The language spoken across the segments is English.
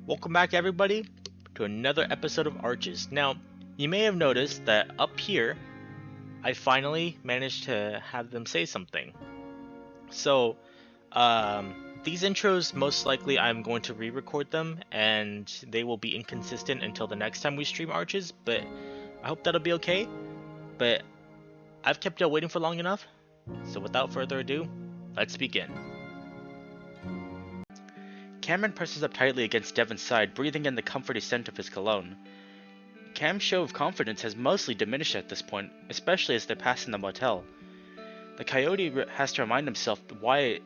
Welcome back, everybody, to another episode of Arches. Now, you may have noticed that up here, I finally managed to have them say something. So, these intros, most likely I'm going to re-record them, and they will be inconsistent until the next time we stream Arches, but I hope that'll be okay. But I've kept y'all waiting for long enough, so without further ado, let's begin. Cameron presses up tightly against Devon's side, breathing in the comforting scent of his cologne. Cam's show of confidence has mostly diminished at this point, especially as they're passing the motel. The coyote has to remind himself why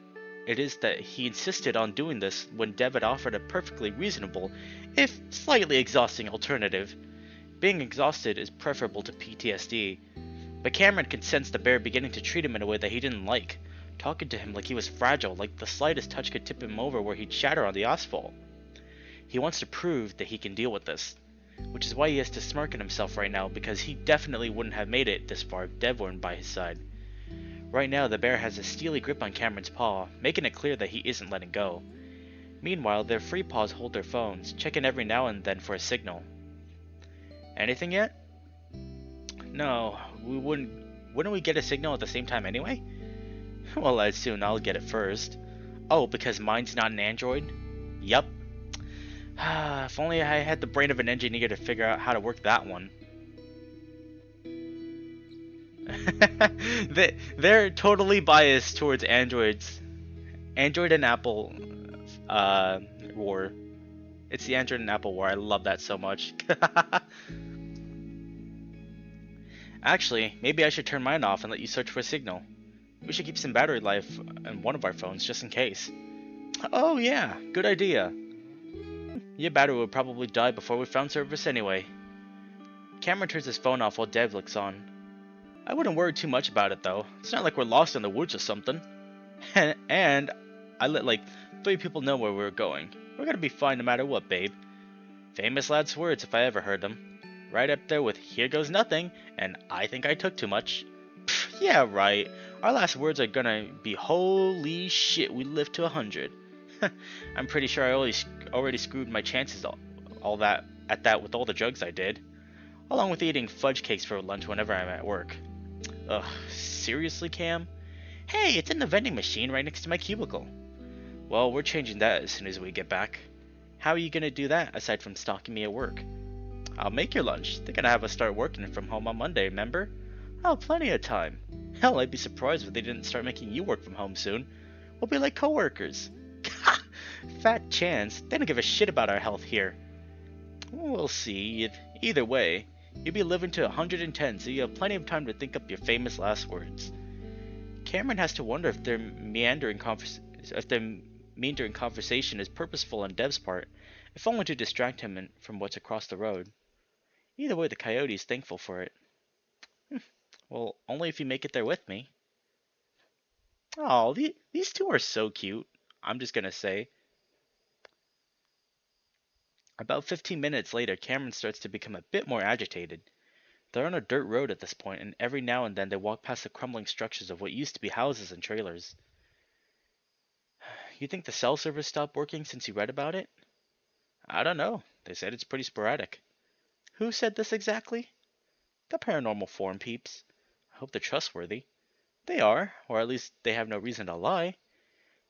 it is that he insisted on doing this when Dev had offered a perfectly reasonable, if slightly exhausting alternative. Being exhausted is preferable to PTSD, but Cameron can sense the bear beginning to treat him in a way that he didn't like, talking to him like he was fragile, like the slightest touch could tip him over where he'd shatter on the asphalt. He wants to prove that he can deal with this, which is why he has to smirk at himself right now, because he definitely wouldn't have made it this far if Dev weren't by his side. Right now, the bear has a steely grip on Cameron's paw, making it clear that he isn't letting go. Meanwhile, their free paws hold their phones, checking every now and then for a signal. Anything yet? No, wouldn't we get a signal at the same time anyway? Well, I'd soon I'll get it first. Oh, because mine's not an android? Yup. If only I had the brain of an engineer to figure out how to work that one. They're totally biased towards androids. Android and Apple war. It's the Android and Apple war. I love that so much. Actually, maybe I should turn mine off and let you search for a signal. We should keep some battery life in one of our phones just in case. Oh yeah, good idea. Your battery would probably die before we found service anyway. Cameron turns his phone off while Dev looks on. I wouldn't worry too much about it though. It's not like we're lost in the woods or something. And I let like 3 people know where we're going. We're gonna be fine no matter what, babe. Famous lad's words if I ever heard them. Right up there with "here goes nothing" and "I think I took too much." Pfft, yeah, right. Our last words are gonna be "holy shit, we lived to 100." I'm pretty sure I already screwed my chances all that at that with all the drugs I did, along with eating fudge cakes for lunch whenever I'm at work. Ugh, seriously, Cam? Hey, it's in the vending machine right next to my cubicle. Well, we're changing that as soon as we get back. How are you gonna do that aside from stalking me at work? I'll make your lunch. They're gonna have us start working from home on Monday, remember? Oh, plenty of time. Hell, I'd be surprised if they didn't start making you work from home soon. We'll be like coworkers. Fat chance. They don't give a shit about our health here. We'll see. Either way, you'll be living to 110, so you have plenty of time to think up your famous last words. Cameron has to wonder if their meandering conversation is purposeful on Dev's part, if only to distract him from what's across the road. Either way, the coyote is thankful for it. Well, only if you make it there with me. Oh, these two are so cute. I'm just gonna say. About 15 minutes later, Cameron starts to become a bit more agitated. They're on a dirt road at this point, and every now and then they walk past the crumbling structures of what used to be houses and trailers. You think the cell service stopped working since you read about it? I don't know. They said it's pretty sporadic. Who said this exactly? The paranormal forum peeps. I hope they're trustworthy. They are, or at least they have no reason to lie.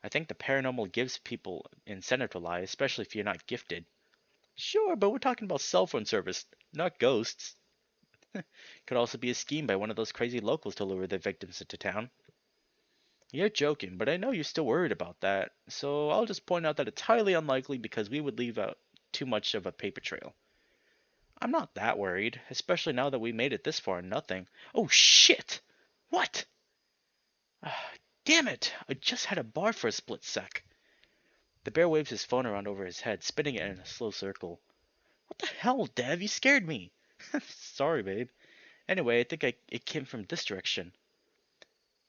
I think the paranormal gives people incentive to lie, especially if you're not gifted. Sure, but we're talking about cell phone service, not ghosts. Could also be a scheme by one of those crazy locals to lure their victims into town. You're joking, but I know you're still worried about that, so I'll just point out that it's highly unlikely because we would leave out too much of a paper trail. I'm not that worried, especially now that we made it this far and nothing. Oh shit! What? Damn it! I just had a bar for a split sec. The bear waves his phone around over his head, spinning it in a slow circle. What the hell, Dev? You scared me. Sorry, babe. Anyway, I think it came from this direction.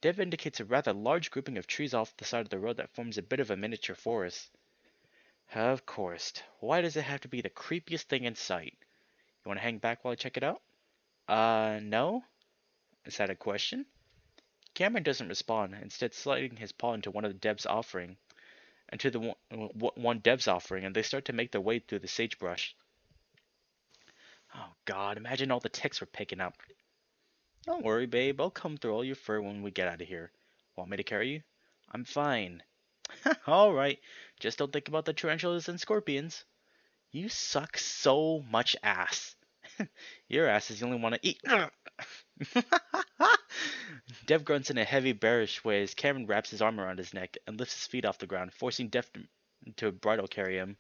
Dev indicates a rather large grouping of trees off the side of the road that forms a bit of a miniature forest. Of course. Why does it have to be the creepiest thing in sight? You want to hang back while I check it out? No? Is that a question? Cameron doesn't respond, instead sliding his paw into one of Dev's offering. and to the one Dev's offering, and they start to make their way through the sagebrush. Oh God, imagine all the ticks we're picking up. Don't worry, babe. I'll comb through all your fur when we get out of here. Want me to carry you? I'm fine. All right. Just don't think about the tarantulas and scorpions. You suck so much ass. Your ass is the only one to eat. Dev grunts in a heavy, bearish way as Cameron wraps his arm around his neck and lifts his feet off the ground, forcing Dev to bridle carry him.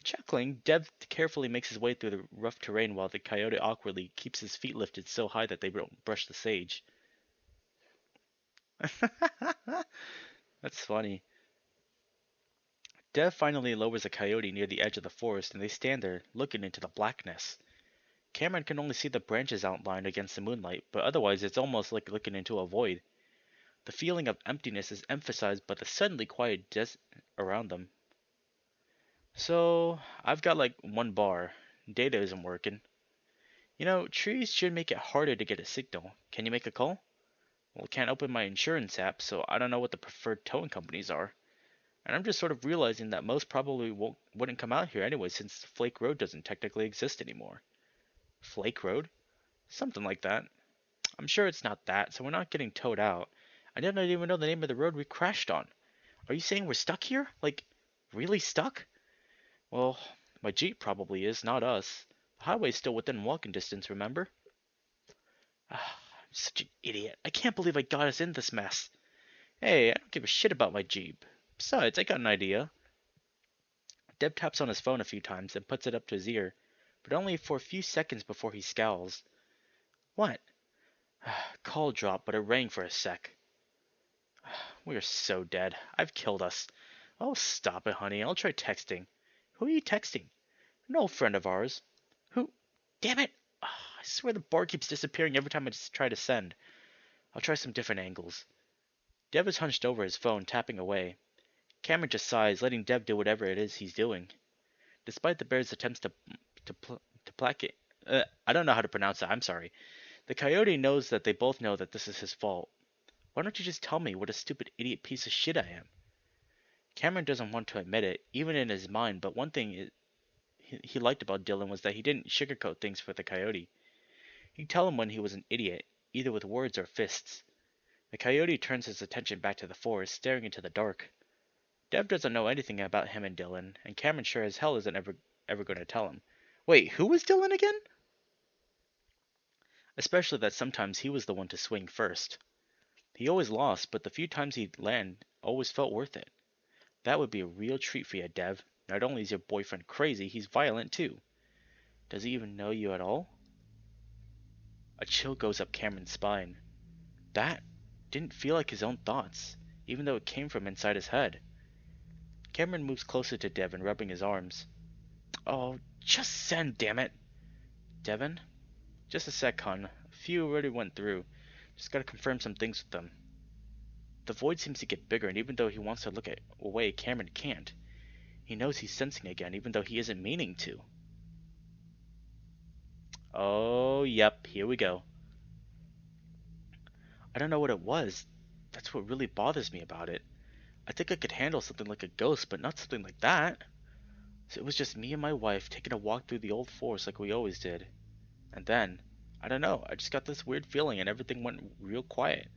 Chuckling, Dev carefully makes his way through the rough terrain while the coyote awkwardly keeps his feet lifted so high that they don't brush the sage. That's funny. Dev finally lowers a coyote near the edge of the forest and they stand there, looking into the blackness. Cameron can only see the branches outlined against the moonlight, but otherwise it's almost like looking into a void. The feeling of emptiness is emphasized by the suddenly quiet desert around them. So, I've got like one bar. Data isn't working. You know, trees should make it harder to get a signal. Can you make a call? Well, can't open my insurance app, so I don't know what the preferred towing companies are. And I'm just sort of realizing that most probably wouldn't come out here anyway since Flake Road doesn't technically exist anymore. Flake Road? Something like that. I'm sure it's not that, so we're not getting towed out. I didn't even know the name of the road we crashed on. Are you saying we're stuck here? Like, really stuck? Well, my Jeep probably is, not us. The highway's still within walking distance, remember? Ah, I'm such an idiot. I can't believe I got us in this mess. Hey, I don't give a shit about my Jeep. Besides, I got an idea. Deb taps on his phone a few times and puts it up to his ear, but only for a few seconds before he scowls. What? Call dropped, but it rang for a sec. We're so dead. I've killed us. Oh, stop it, honey. I'll try texting. Who are you texting? An old friend of ours. Who? Damn it! I swear the bar keeps disappearing every time I just try to send. I'll try some different angles. Dev is hunched over his phone, tapping away. Cameron just sighs, letting Dev do whatever it is he's doing. Despite the bear's attempts to placate, I don't know how to pronounce that. I'm sorry. The coyote knows that they both know that this is his fault. Why don't you just tell me what a stupid idiot piece of shit I am? Cameron doesn't want to admit it, even in his mind, but one thing he liked about Dylan was that he didn't sugarcoat things for the coyote. He'd tell him when he was an idiot, either with words or fists. The coyote turns his attention back to the forest, staring into the dark. Dev doesn't know anything about him and Dylan, and Cameron sure as hell isn't ever going to tell him. Wait, who was Dylan again? Especially that sometimes he was the one to swing first. He always lost, but the few times he'd land always felt worth it. That would be a real treat for you, Dev. Not only is your boyfriend crazy, he's violent too. Does he even know you at all? A chill goes up Cameron's spine. That didn't feel like his own thoughts, even though it came from inside his head. Cameron moves closer to Devon, rubbing his arms. Oh, just send, damn it! Devon? Just a sec, hon. A few already went through. Just gotta confirm some things with them. The void seems to get bigger, and even though he wants to look away, Cameron can't. He knows he's sensing again, even though he isn't meaning to. Oh, yep, here we go. I don't know what it was. That's what really bothers me about it. I think I could handle something like a ghost, but not something like that. So it was just me and my wife taking a walk through the old forest like we always did. And then, I don't know, I just got this weird feeling and everything went real quiet.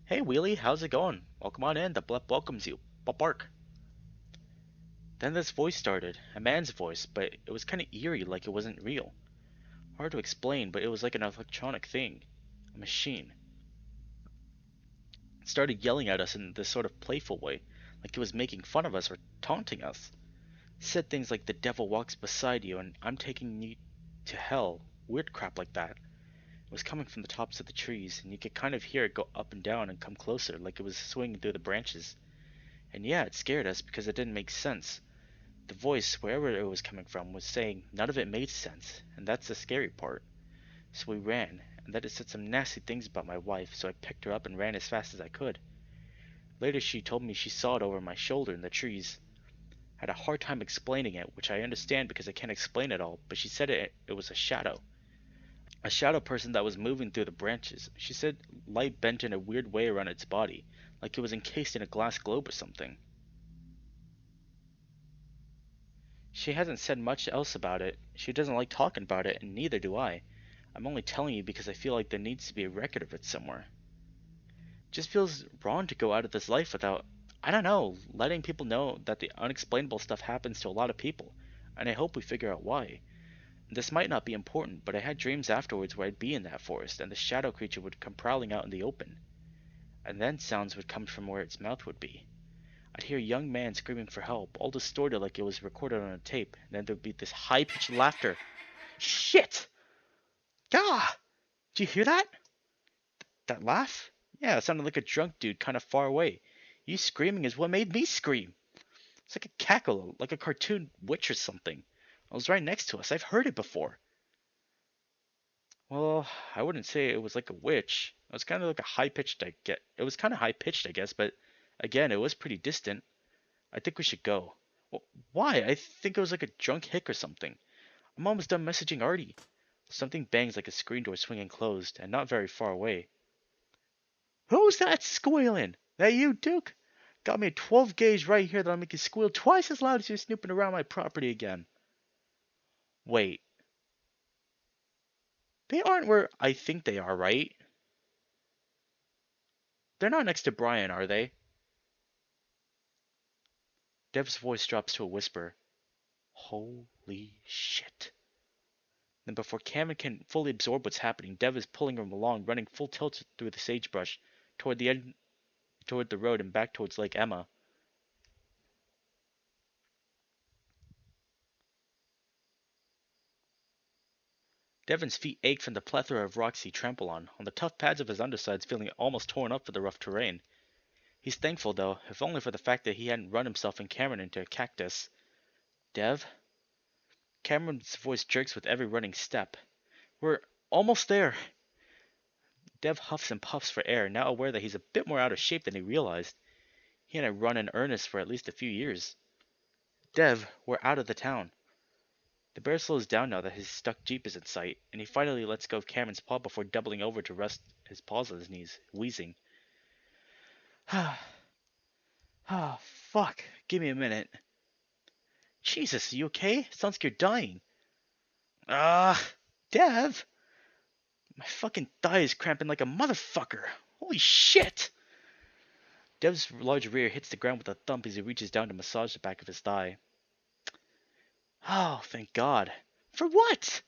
Hey Wheelie, how's it going? Welcome on in, the blep welcomes you. Bark. Then this voice started, a man's voice, but it was kind of eerie, like it wasn't real. Hard to explain, but it was like an electronic thing. A machine. It started yelling at us in this sort of playful way, like it was making fun of us or taunting us. It said things like the devil walks beside you and I'm taking you to hell. Weird crap like that. It was coming from the tops of the trees, and you could kind of hear it go up and down and come closer, like it was swinging through the branches. And yeah, it scared us because it didn't make sense. The voice, wherever it was coming from, was saying none of it made sense, and that's the scary part. So we ran, and then it said some nasty things about my wife, so I picked her up and ran as fast as I could. Later she told me she saw it over my shoulder in the trees. I had a hard time explaining it, which I understand because I can't explain it all, but she said it was a shadow. A shadow person that was moving through the branches. She said light bent in a weird way around its body, like it was encased in a glass globe or something. She hasn't said much else about it. She doesn't like talking about it, and neither do I. I'm only telling you because I feel like there needs to be a record of it somewhere. Just feels wrong to go out of this life without, I don't know, letting people know that the unexplainable stuff happens to a lot of people, and I hope we figure out why. This might not be important, but I had dreams afterwards where I'd be in that forest, and the shadow creature would come prowling out in the open, and then sounds would come from where its mouth would be. I'd hear a young man screaming for help, all distorted like it was recorded on a tape, and then there'd be this high-pitched laughter. Shit! Ah! Do you hear that? That laugh? Yeah, it sounded like a drunk dude kind of far away. You screaming is what made me scream. It's like a cackle, like a cartoon witch or something. It was right next to us. I've heard it before. Well, I wouldn't say it was like a witch. It was kind of like a high pitched. It was kind of high pitched, I guess, but again, it was pretty distant. I think we should go. Well, why? I think it was like a drunk hick or something. I'm almost done messaging Artie. Something bangs like a screen door swinging closed, and not very far away. Who's that squealing? That you, Duke? Got me a 12 gauge right here that'll make you squeal twice as loud as you're snooping around my property again. Wait, they aren't where I think they are, right? They're not next to Brian, are they? Dev's voice drops to a whisper. Holy shit. Then before Cameron can fully absorb what's happening, Dev is pulling him along, running full tilt through the sagebrush, toward the end toward the road and back towards Lake Emma. Devon's feet ached from the plethora of rocks he trampled on the tough pads of his undersides feeling almost torn up for the rough terrain. He's thankful, though, if only for the fact that he hadn't run himself and Cameron into a cactus. Dev? Cameron's voice jerks with every running step. We're almost there. Dev huffs and puffs for air, now aware that he's a bit more out of shape than he realized. He hadn't run in earnest for at least a few years. Dev, we're out of the town. The bear slows down now that his stuck jeep is in sight, and he finally lets go of Cameron's paw before doubling over to rest his paws on his knees, wheezing. Ah, fuck. Give me a minute. Jesus, are you okay? Sounds like you're dying. Dev! My fucking thigh is cramping like a motherfucker. Holy shit! Dev's large rear hits the ground with a thump as he reaches down to massage the back of his thigh. Oh, thank God. For what?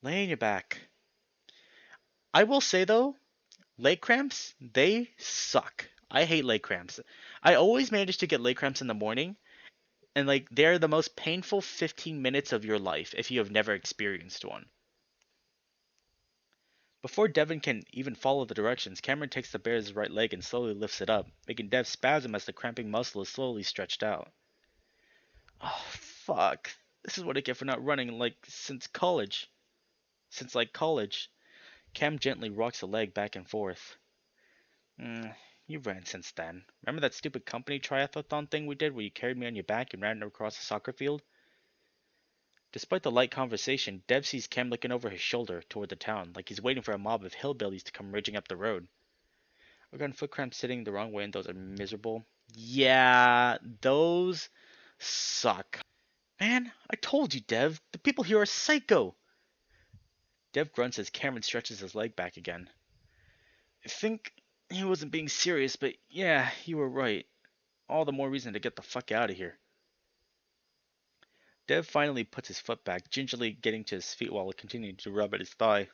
Lay on your back. I will say, though, leg cramps, they suck. I hate leg cramps. I always manage to get leg cramps in the morning, and like they're the most painful 15 minutes of your life if you have never experienced one. Before Devon can even follow the directions, Cameron takes the bear's right leg and slowly lifts it up, making Dev spasm as the cramping muscle is slowly stretched out. Oh, fuck. This is what I get for not running since college. Since college. Cam gently rocks the leg back and forth. You've ran since then. Remember that stupid company triathlon thing we did where you carried me on your back and ran across the soccer field? Despite the light conversation, Dev sees Cam looking over his shoulder toward the town, like he's waiting for a mob of hillbillies to come raging up the road. I've gotten foot cramps sitting the wrong way and those are miserable. Yeah, those suck. Man, I told you, Dev. The people here are psycho. Dev grunts as Cameron stretches his leg back again. I think he wasn't being serious, but yeah, you were right. All the more reason to get the fuck out of here. Dev finally puts his foot back, gingerly getting to his feet while continuing to rub at his thigh.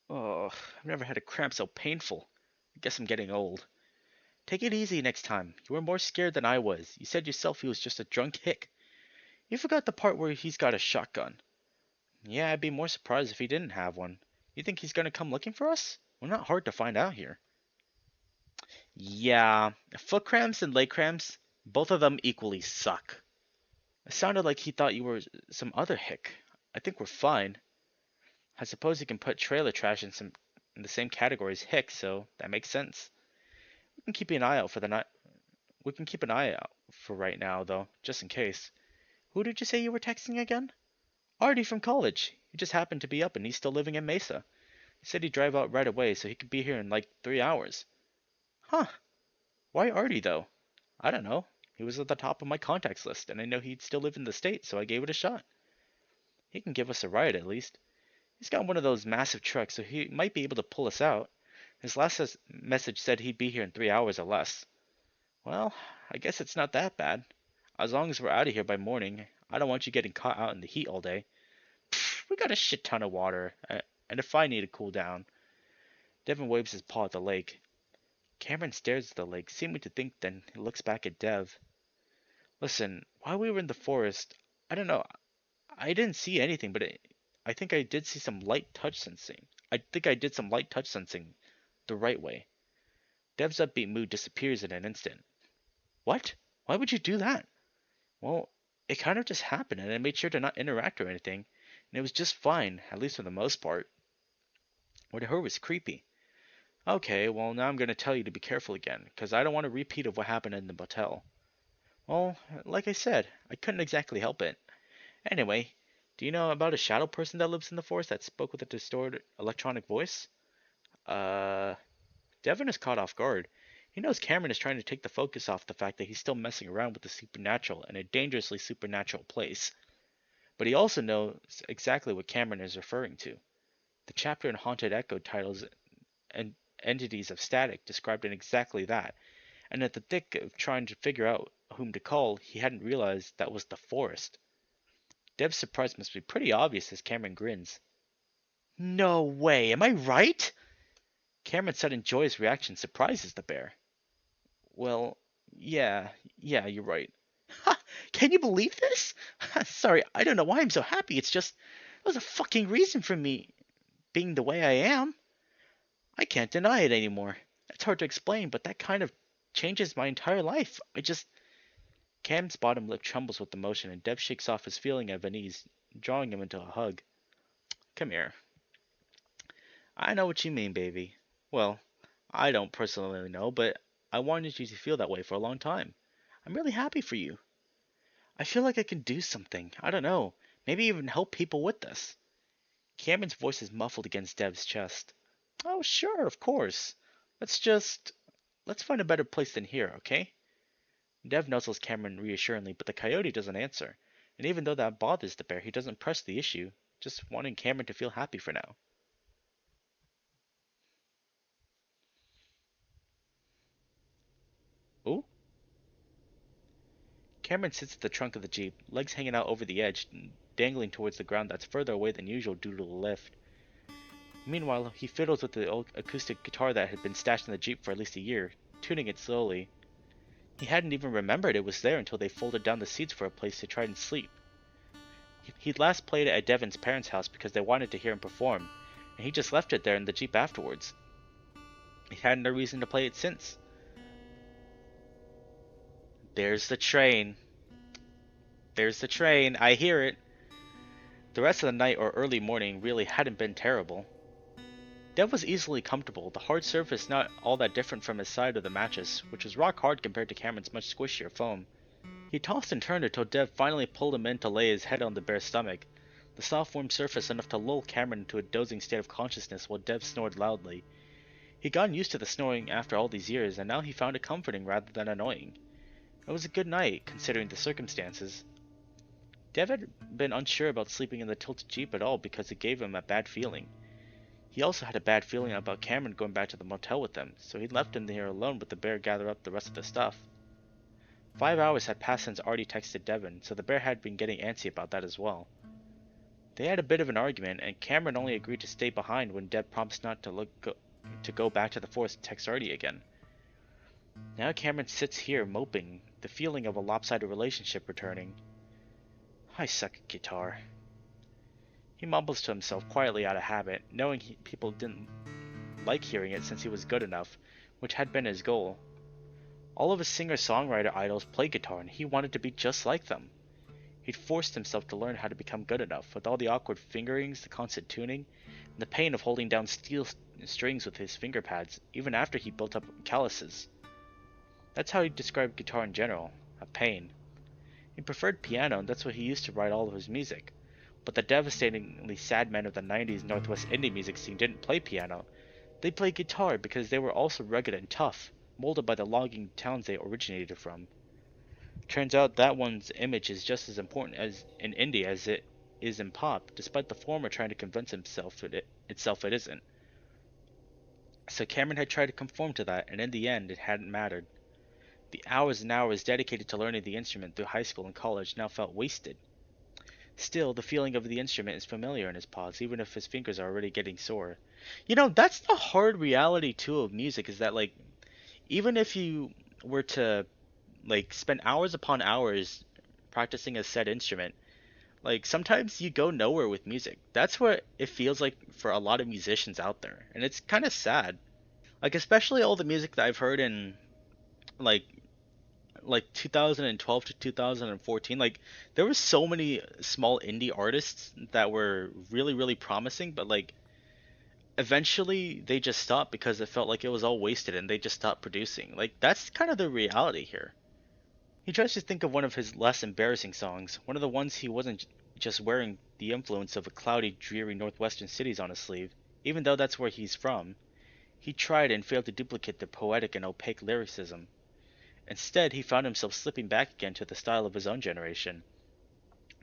Oh, I've never had a cramp so painful. I guess I'm getting old. Take it easy next time. You were more scared than I was. You said yourself he was just a drunk hick. You forgot the part where he's got a shotgun. Yeah, I'd be more surprised if he didn't have one. You think he's gonna come looking for us? We're not hard to find out here. Yeah, foot cramps and leg cramps, both of them equally suck. It sounded like he thought you were some other hick. I think we're fine. I suppose you can put trailer trash in the same category as hick, so that makes sense. We can keep an eye out for the night. We can keep an eye out for right now, though, just in case. Who did you say you were texting again? Artie from college. He just happened to be up and he's still living in Mesa. He said he'd drive out right away so he could be here in like 3 hours. Huh. Why Artie, though? I don't know. He was at the top of my contacts list, and I know he'd still live in the States, so I gave it a shot. He can give us a ride at least. He's got one of those massive trucks, so he might be able to pull us out. His last message said he'd be here in 3 hours or less. Well, I guess it's not that bad. As long as we're out of here by morning, I don't want you getting caught out in the heat all day. Pfft, we got a shit ton of water, and if I need to cool down. Devin waves his paw at the lake. Cameron stares at the lake, seeming to think, then he looks back at Dev. Listen, while we were in the forest, I don't know, I didn't see anything, but I think I did see some light touch sensing. I think I did some light touch sensing the right way. Dev's upbeat mood disappears in an instant. What? Why would you do that? Well, it kind of just happened, and I made sure to not interact or anything, and it was just fine, at least for the most part. What I heard was creepy. Okay, well, now I'm going to tell you to be careful again, because I don't want a repeat of what happened in the motel. Well, like I said, I couldn't exactly help it. Anyway, do you know about a shadow person that lives in the forest that spoke with a distorted electronic voice? Uh, Devin is caught off guard. He knows Cameron is trying to take the focus off the fact that he's still messing around with the supernatural in a dangerously supernatural place. But he also knows exactly what Cameron is referring to. The chapter in Haunted Echo titles and entities of static described in exactly that, and at the thick of trying to figure out whom to call, he hadn't realized that was the forest. Dev's surprise must be pretty obvious as Cameron grins. No way, am I right? Cameron's sudden joyous reaction surprises the bear. Well, yeah, you're right. Ha! Can you believe this? Sorry, I don't know why I'm so happy. It's just, there's a fucking reason for me being the way I am. I can't deny it anymore. It's hard to explain, but that kind of changes my entire life. Cam's bottom lip trembles with emotion, and Dev shakes off his feeling of unease, drawing him into a hug. Come here. I know what you mean, baby. Well, I don't personally know, but I wanted you to feel that way for a long time. I'm really happy for you. I feel like I can do something. I don't know. Maybe even help people with this. Cameron's voice is muffled against Dev's chest. Oh, sure, of course. Let's find a better place than here, okay? Dev nuzzles Cameron reassuringly, but the coyote doesn't answer. And even though that bothers the bear, he doesn't press the issue, just wanting Cameron to feel happy for now. Ooh? Cameron sits at the trunk of the Jeep, legs hanging out over the edge, dangling towards the ground that's further away than usual due to the lift. Meanwhile, he fiddles with the old acoustic guitar that had been stashed in the Jeep for at least a year, tuning it slowly. He hadn't even remembered it was there until they folded down the seats for a place to try and sleep. He'd last played it at Devin's parents' house because they wanted to hear him perform, and he just left it there in the Jeep afterwards. He had no reason to play it since. There's the train. There's the train. I hear it. The rest of the night or early morning really hadn't been terrible. Dev was easily comfortable, the hard surface not all that different from his side of the mattress, which was rock hard compared to Cameron's much squishier foam. He tossed and turned until Dev finally pulled him in to lay his head on the bear's stomach, the soft warm surface enough to lull Cameron into a dozing state of consciousness while Dev snored loudly. He'd gotten used to the snoring after all these years, and now he found it comforting rather than annoying. It was a good night, considering the circumstances. Dev had been unsure about sleeping in the tilted Jeep at all because it gave him a bad feeling. He also had a bad feeling about Cameron going back to the motel with them, so he left him there alone with the bear gather up the rest of the stuff. 5 hours had passed since Artie texted Devin, so the bear had been getting antsy about that as well. They had a bit of an argument, and Cameron only agreed to stay behind when Dev promised not to go back to the forest and text Artie again. Now Cameron sits here moping, the feeling of a lopsided relationship returning. I suck at guitar. He mumbles to himself quietly out of habit, knowing people didn't like hearing it since he was good enough, which had been his goal. All of his singer-songwriter idols play guitar, and he wanted to be just like them. He'd forced himself to learn how to become good enough, with all the awkward fingerings, the constant tuning, and the pain of holding down steel strings with his finger pads, even after he built up calluses. That's how he described guitar in general, a pain. He preferred piano, and that's what he used to write all of his music. But the devastatingly sad men of the 90s Northwest indie music scene didn't play piano. They played guitar because they were also rugged and tough, molded by the logging towns they originated from. Turns out that one's image is just as important as in indie as it is in pop, despite the former trying to convince itself it isn't. So Cameron had tried to conform to that, and in the end, it hadn't mattered. The hours and hours dedicated to learning the instrument through high school and college now felt wasted. Still, the feeling of the instrument is familiar in his paws, even if his fingers are already getting sore. That's the hard reality too of music, is that even if you were to spend hours upon hours practicing a set instrument, sometimes you go nowhere with music. That's what it feels like for a lot of musicians out there, and it's kind of sad. Especially all the music that I've heard in like 2012 to 2014, there were so many small indie artists that were really really promising, but eventually they just stopped because it felt like it was all wasted and they just stopped producing. That's kind of the reality here. He tries to think of one of his less embarrassing songs, one of the ones he wasn't just wearing the influence of a cloudy, dreary northwestern cities on his sleeve, even though that's where he's from. He tried and failed to duplicate the poetic and opaque lyricism. Instead, he found himself slipping back again to the style of his own generation.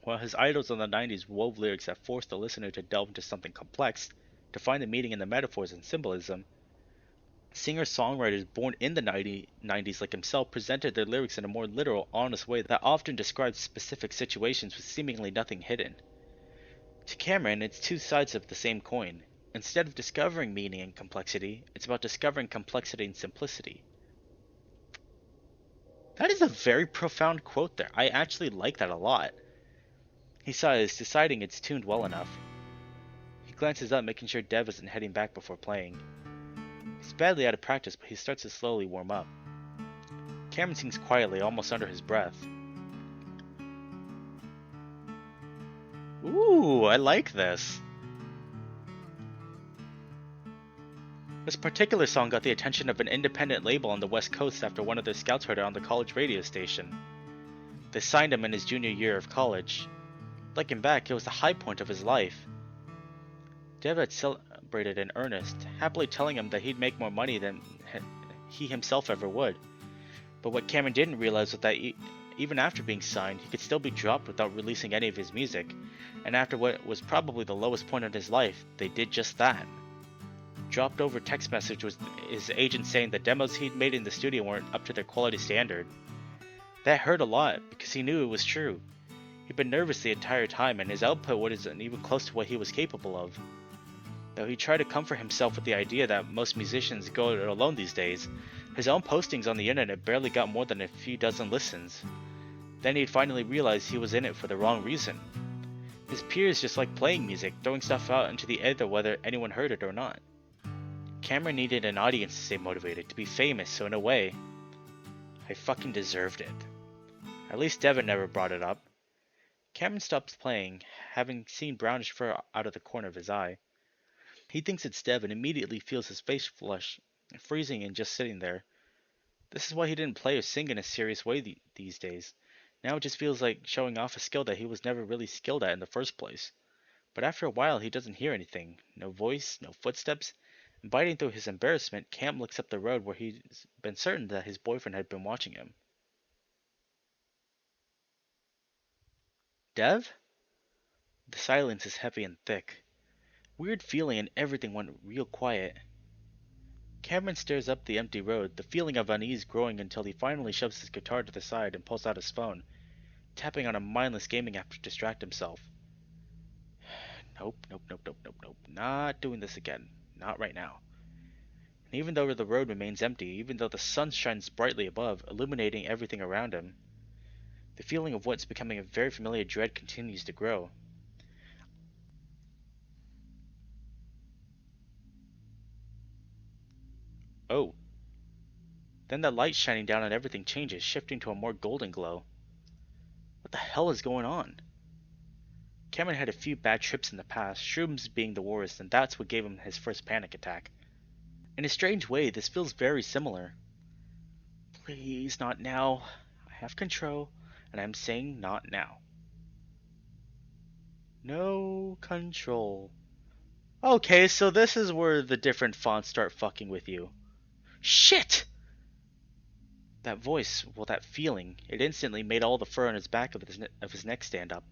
While his idols in the 90s wove lyrics that forced the listener to delve into something complex, to find the meaning in the metaphors and symbolism, singer-songwriters born in the 90s like himself presented their lyrics in a more literal, honest way that often described specific situations with seemingly nothing hidden. To Cameron, it's two sides of the same coin. Instead of discovering meaning and complexity, it's about discovering complexity and simplicity. That is a very profound quote there. I actually like that a lot. He sighs, deciding it's tuned well enough. He glances up, making sure Dev isn't heading back before playing. He's badly out of practice, but he starts to slowly warm up. Cameron sings quietly, almost under his breath. Ooh, I like this. This particular song got the attention of an independent label on the West Coast after one of their scouts heard it on the college radio station. They signed him in his junior year of college. Looking back, it was the high point of his life. Dev had celebrated in earnest, happily telling him that he'd make more money than he himself ever would. But what Cameron didn't realize was that even after being signed, he could still be dropped without releasing any of his music, and after what was probably the lowest point in his life, they did just that. Dropped over text message was his agent saying the demos he'd made in the studio weren't up to their quality standard. That hurt a lot, because he knew it was true. He'd been nervous the entire time, and his output wasn't even close to what he was capable of. Though he tried to comfort himself with the idea that most musicians go it alone these days, his own postings on the internet barely got more than a few dozen listens. Then he'd finally realized he was in it for the wrong reason. His peers just liked playing music, throwing stuff out into the ether whether anyone heard it or not. Cameron needed an audience to stay motivated, to be famous, so in a way, I fucking deserved it. At least Devin never brought it up. Cameron stops playing, having seen brownish fur out of the corner of his eye. He thinks it's Dev and immediately feels his face flush, freezing and just sitting there. This is why he didn't play or sing in a serious way these days. Now it just feels like showing off a skill that he was never really skilled at in the first place. But after a while he doesn't hear anything. No voice, no footsteps. And biting through his embarrassment, Cam looks up the road where he's been certain that his boyfriend had been watching him. Dev? The silence is heavy and thick. Weird feeling and everything went real quiet. Cameron stares up the empty road, the feeling of unease growing until he finally shoves his guitar to the side and pulls out his phone, tapping on a mindless gaming app to distract himself. Nope. Not doing this again. Not right now. And even though the road remains empty, even though the sun shines brightly above, illuminating everything around him, the feeling of what's becoming a very familiar dread continues to grow. Oh. Then the light shining down on everything changes, shifting to a more golden glow. What the hell is going on? Cameron had a few bad trips in the past, shrooms being the worst, and that's what gave him his first panic attack. In a strange way, this feels very similar. Please, not now. I have control, and I'm saying not now. No control. Okay, so this is where the different fonts start fucking with you. Shit! That voice, well, that feeling, it instantly made all the fur on his back of his neck stand up.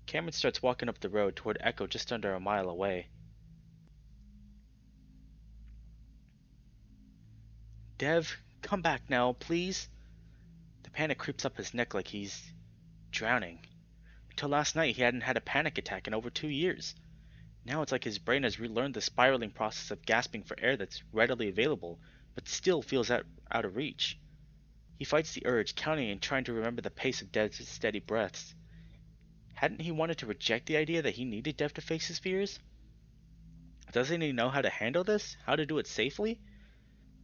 Cameron starts walking up the road toward Echo just under a mile away. Dev, come back now, please. The panic creeps up his neck like he's drowning. Until last night, he hadn't had a panic attack in over 2 years. Now it's like his brain has relearned the spiraling process of gasping for air that's readily available, but still feels out of reach. He fights the urge, counting and trying to remember the pace of Dev's steady breaths. Hadn't he wanted to reject the idea that he needed Dev to face his fears? Doesn't he know how to handle this? How to do it safely?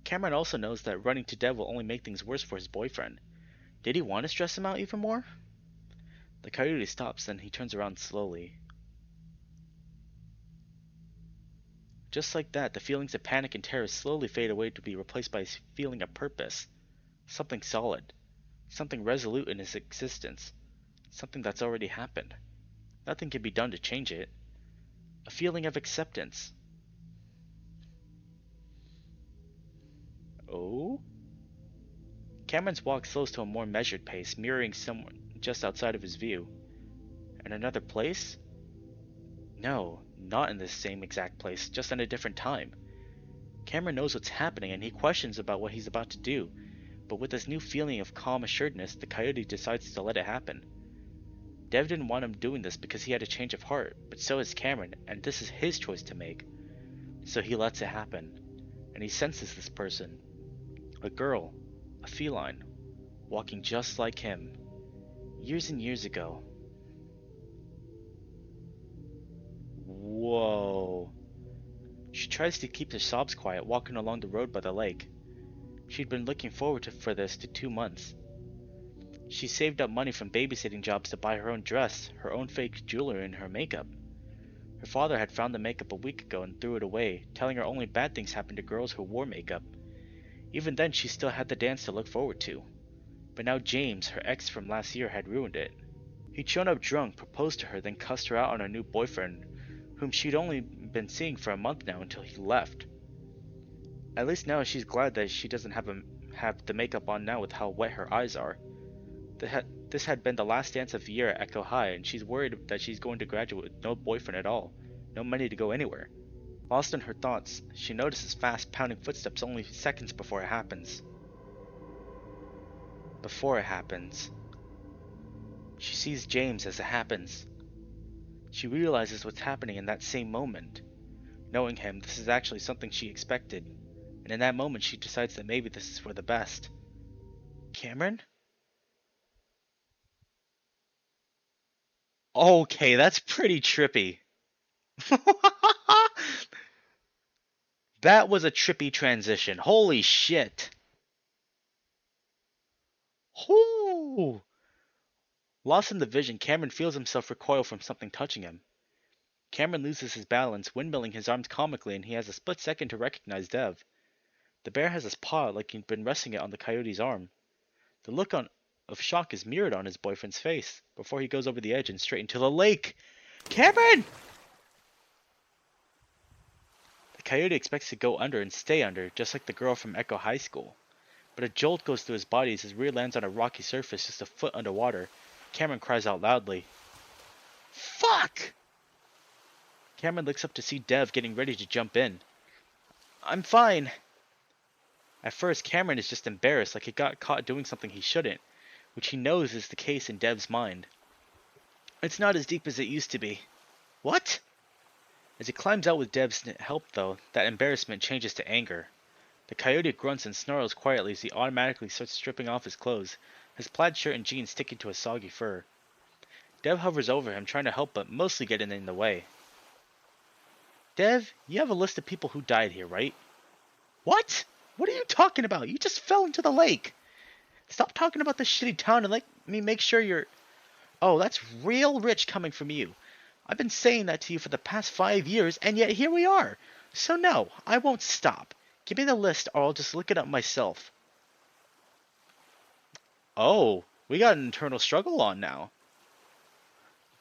Cameron also knows that running to Dev will only make things worse for his boyfriend. Did he want to stress him out even more? The coyote stops, then he turns around slowly. Just like that, the feelings of panic and terror slowly fade away to be replaced by a feeling of purpose. Something solid. Something resolute in his existence. Something that's already happened. Nothing can be done to change it. A feeling of acceptance. Oh? Cameron's walk slows to a more measured pace, mirroring someone just outside of his view. In another place? No, not in the same exact place, just in a different time. Cameron knows what's happening and he questions about what he's about to do, but with this new feeling of calm assuredness, the coyote decides to let it happen. Dev didn't want him doing this because he had a change of heart, but so has Cameron, and this is his choice to make. So he lets it happen, and he senses this person. A girl, a feline, walking just like him, years and years ago. Whoa. She tries to keep her sobs quiet, walking along the road by the lake. She'd been looking forward for this to 2 months. She saved up money from babysitting jobs to buy her own dress, her own fake jewelry, and her makeup. Her father had found the makeup a week ago and threw it away, telling her only bad things happened to girls who wore makeup. Even then, she still had the dance to look forward to. But now James, her ex from last year, had ruined it. He'd shown up drunk, proposed to her, then cussed her out on her new boyfriend, whom she'd only been seeing for a month now until he left. At least now she's glad that she doesn't have the makeup on now with how wet her eyes are. This had been the last dance of the year at Echo High, and she's worried that she's going to graduate with no boyfriend at all, no money to go anywhere. Lost in her thoughts, she notices fast pounding footsteps only seconds before it happens. Before it happens. She sees James as it happens. She realizes what's happening in that same moment. Knowing him, this is actually something she expected, and in that moment she decides that maybe this is for the best. Cameron? Okay, that's pretty trippy. That was a trippy transition. Holy shit. Whoo! Lost in the vision, Cameron feels himself recoil from something touching him. Cameron loses his balance, windmilling his arms comically, and he has a split second to recognize Dev. The bear has his paw like he'd been resting it on the coyote's arm. The of shock is mirrored on his boyfriend's face, before he goes over the edge and straight into the lake. Cameron! The coyote expects to go under and stay under, just like the girl from Echo High School. But a jolt goes through his body as his rear lands on a rocky surface just a foot underwater. Cameron cries out loudly. Fuck! Cameron looks up to see Dev getting ready to jump in. I'm fine. At first, Cameron is just embarrassed like he got caught doing something he shouldn't, which he knows is the case in Dev's mind. It's not as deep as it used to be. What? As he climbs out with Dev's help, though, that embarrassment changes to anger. The coyote grunts and snarls quietly as he automatically starts stripping off his clothes, his plaid shirt and jeans sticking to his soggy fur. Dev hovers over him, trying to help but mostly getting in the way. Dev, you have a list of people who died here, right? What? What are you talking about? You just fell into the lake. Stop talking about this shitty town and let me make sure you're... Oh, that's real rich coming from you. I've been saying that to you for the past 5 years, and yet here we are. So no, I won't stop. Give me the list or I'll just look it up myself. Oh, we got an internal struggle on now.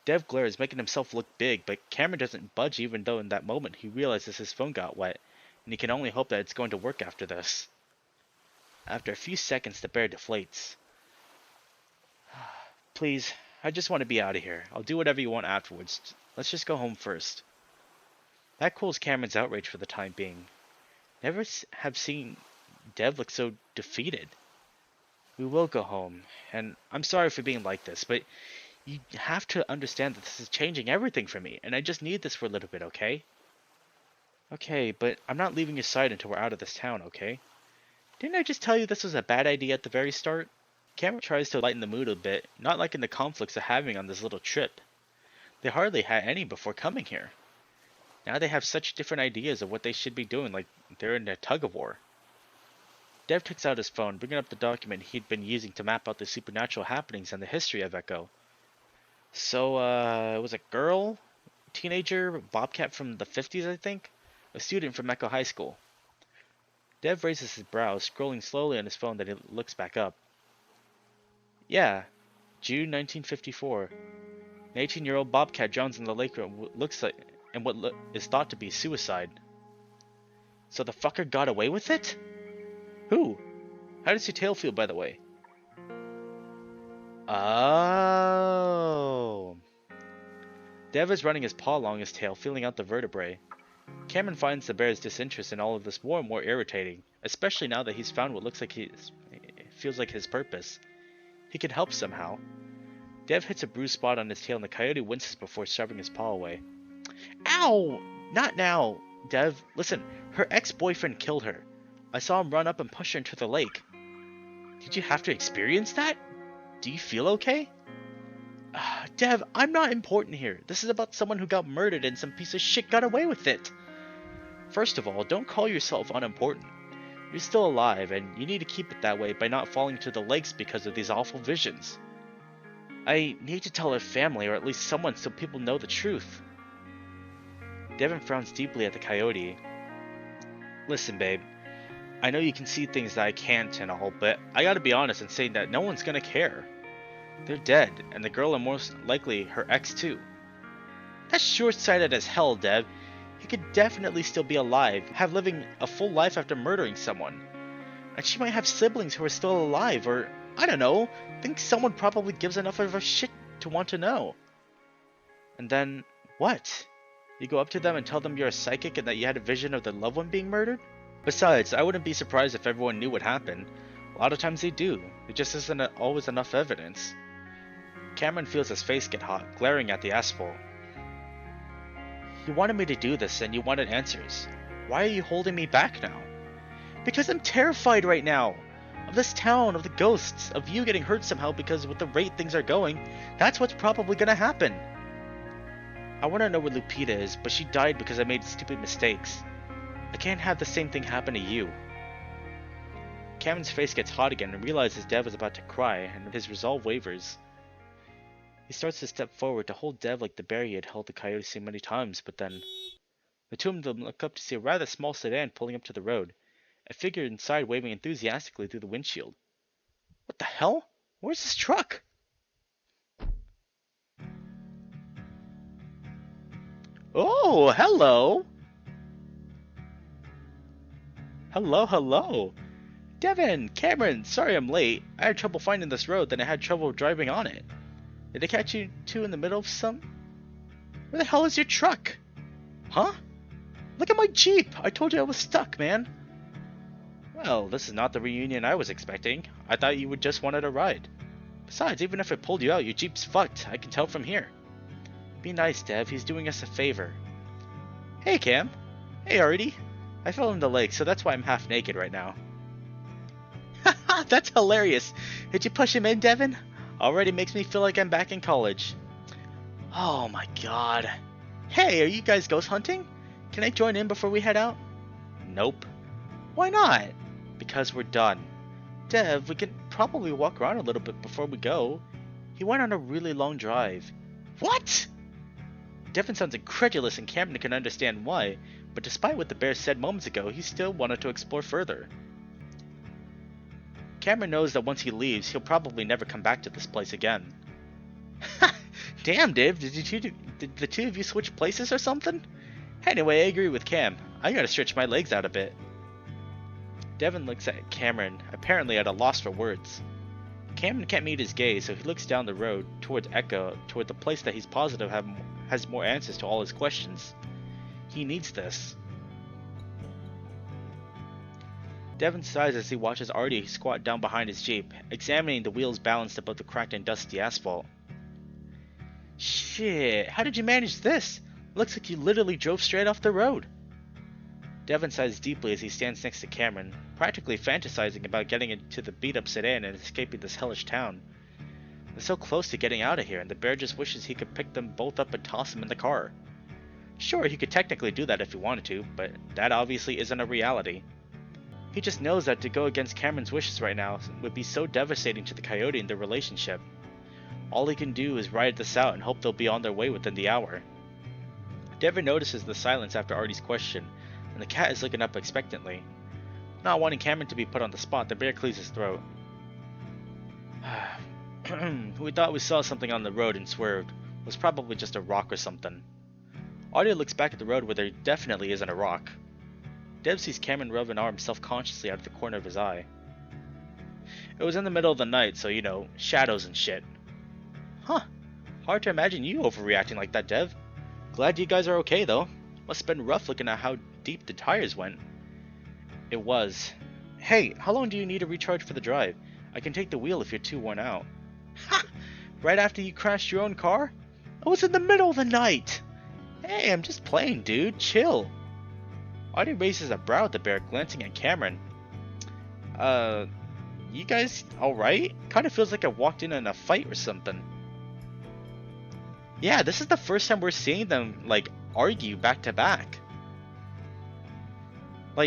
Dev glares, making himself look big, but Cameron doesn't budge even though in that moment he realizes his phone got wet, and he can only hope that it's going to work after this. After a few seconds, the bear deflates. Please, I just want to be out of here. I'll do whatever you want afterwards. Let's just go home first. That cools Cameron's outrage for the time being. Never have seen Dev look so defeated. We will go home, and I'm sorry for being like this, but you have to understand that this is changing everything for me, and I just need this for a little bit, okay? Okay, but I'm not leaving your side until we're out of this town, okay? Didn't I just tell you this was a bad idea at the very start? Cameron tries to lighten the mood a bit, not liking the conflicts they're having on this little trip. They hardly had any before coming here. Now they have such different ideas of what they should be doing, like they're in a tug-of-war. Dev takes out his phone, bringing up the document he'd been using to map out the supernatural happenings and the history of Echo. So, it was a girl? Teenager? Bobcat from the 50s, I think? A student from Echo High School. Dev raises his brows, scrolling slowly on his phone, then he looks back up. Yeah, June 1954. An 18-year-old Bobcat drowns in the lake looks like, and what is thought to be suicide. So the fucker got away with it? Who? How does your tail feel, by the way? Oh. Dev is running his paw along his tail, feeling out the vertebrae. Cameron finds the bear's disinterest in all of this more and more irritating, especially now that he's found what looks like feels like his purpose. He can help somehow. Dev hits a bruised spot on his tail and the coyote winces before shoving his paw away. Ow! Not now! Dev, listen, her ex-boyfriend killed her. I saw him run up and push her into the lake. Did you have to experience that? Do you feel okay? Dev, I'm not important here. This is about someone who got murdered and some piece of shit got away with it. First of all, don't call yourself unimportant. You're still alive, and you need to keep it that way by not falling to the lakes because of these awful visions. I need to tell her family, or at least someone, so people know the truth. Devin frowns deeply at the coyote. Listen, babe. I know you can see things that I can't and all, but I gotta be honest and say that no one's gonna care. They're dead, and the girl, and most likely her ex too. That's short-sighted as hell, Dev. He could definitely still be alive, have living a full life after murdering someone. And she might have siblings who are still alive, or, I don't know, think someone probably gives enough of a shit to want to know. And then, what? You go up to them and tell them you're a psychic and that you had a vision of their loved one being murdered? Besides, I wouldn't be surprised if everyone knew what happened. A lot of times they do. There just isn't always enough evidence. Cameron feels his face get hot, glaring at the asphalt. You wanted me to do this and you wanted answers. Why are you holding me back now? Because I'm terrified right now. Of this town, of the ghosts, of you getting hurt somehow because with the rate things are going, that's what's probably gonna happen. I want to know where Lupita is, but she died because I made stupid mistakes. I can't have the same thing happen to you. Cameron's face gets hot again and realizes Dev is about to cry, and his resolve wavers. He starts to step forward to hold Dev like the bear he had held the coyote so many times, but then the two of them look up to see a rather small sedan pulling up to the road, a figure inside waving enthusiastically through the windshield. What the hell? Where's this truck? Oh, hello! Hello. Devin, Cameron, sorry I'm late. I had trouble finding this road, then I had trouble driving on it. Did I catch you two in the middle of some? Where the hell is your truck? Huh? Look at my Jeep! I told you I was stuck, man. Well, this is not the reunion I was expecting. I thought you would just wanted a ride. Besides, even if it pulled you out, your Jeep's fucked. I can tell from here. Be nice, Dev. He's doing us a favor. Hey, Cam. Hey, Artie. I fell in the lake, so that's why I'm half naked right now. Haha, that's hilarious. Did you push him in, Devin? Already makes me feel like I'm back in college. Oh my god. Hey, are you guys ghost hunting? Can I join in before we head out? Nope. Why not? Because we're done. Dev, we can probably walk around a little bit before we go. He went on a really long drive. What? Devin sounds incredulous and Cameron can understand why, but despite what the bear said moments ago, he still wanted to explore further. Cameron knows that once he leaves, he'll probably never come back to this place again. Damn, Div, did the two of you switch places or something? Anyway, I agree with Cam. I gotta stretch my legs out a bit. Devin looks at Cameron, apparently at a loss for words. Cameron can't meet his gaze, so he looks down the road, toward Echo, toward the place that he's positive has more answers to all his questions. He needs this. Devin sighs as he watches Artie squat down behind his Jeep, examining the wheels balanced above the cracked and dusty asphalt. Shit, how did you manage this? Looks like you literally drove straight off the road. Devin sighs deeply as he stands next to Cameron, practically fantasizing about getting into the beat-up sedan and escaping this hellish town. They're so close to getting out of here, and the bear just wishes he could pick them both up and toss them in the car. Sure, he could technically do that if he wanted to, but that obviously isn't a reality. He just knows that to go against Cameron's wishes right now would be so devastating to the coyote and their relationship. All he can do is ride this out and hope they'll be on their way within the hour. Devin notices the silence after Artie's question, and the cat is looking up expectantly. Not wanting Cameron to be put on the spot, the bear clears his throat. We thought we saw something on the road and swerved. It was probably just a rock or something. Artie looks back at the road where there definitely isn't a rock. Dev sees Cameron rub an arm self-consciously out of the corner of his eye. It was in the middle of the night, so shadows and shit. Huh. Hard to imagine you overreacting like that, Dev. Glad you guys are okay, though. Must have been rough looking at how deep the tires went. It was. Hey, how long do you need to recharge for the drive? I can take the wheel if you're too worn out. Ha! Right after you crashed your own car? I was in the middle of the night! Hey, I'm just playing, dude. Chill. Artie raises a brow at the bear, glancing at Cameron. You guys alright? Kinda feels like I walked in a fight or something. Yeah, this is the first time we're seeing them, argue back to back.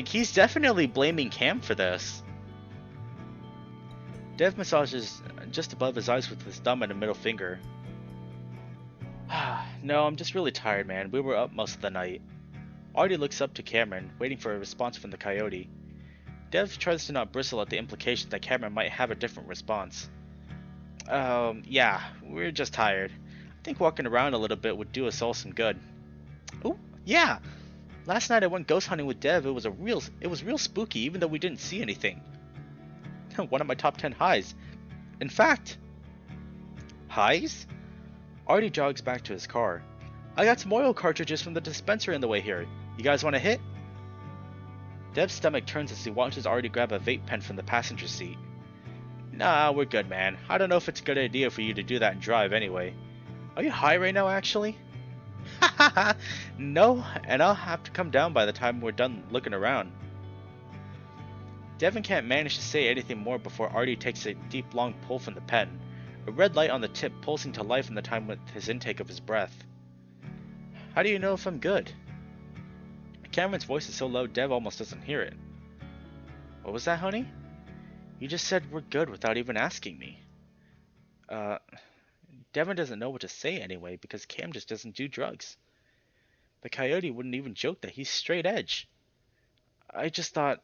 He's definitely blaming Cam for this. Dev massages just above his eyes with his thumb and a middle finger. No, I'm just really tired, man. We were up most of the night. Artie looks up to Cameron, waiting for a response from the coyote. Dev tries to not bristle at the implication that Cameron might have a different response. Yeah, we're just tired. I think walking around a little bit would do us all some good. Oh, yeah! Last night I went ghost hunting with Dev. It was real spooky, even though we didn't see anything. One of my top 10 highs. In fact... Highs? Artie jogs back to his car. I got some oil cartridges from the dispenser in the way here. You guys want a hit? Dev's stomach turns as he watches Artie grab a vape pen from the passenger seat. Nah, we're good, man. I don't know if it's a good idea for you to do that and drive anyway. Are you high right now, actually? Hahaha! No, and I'll have to come down by the time we're done looking around. Devin can't manage to say anything more before Artie takes a deep, long pull from the pen, a red light on the tip pulsing to life in the time with his intake of his breath. How do you know if I'm good? Cameron's voice is so low Dev almost doesn't hear it. What was that, honey? You just said we're good without even asking me. Devin doesn't know what to say anyway because Cam just doesn't do drugs. The coyote wouldn't even joke that he's straight edge. I just thought...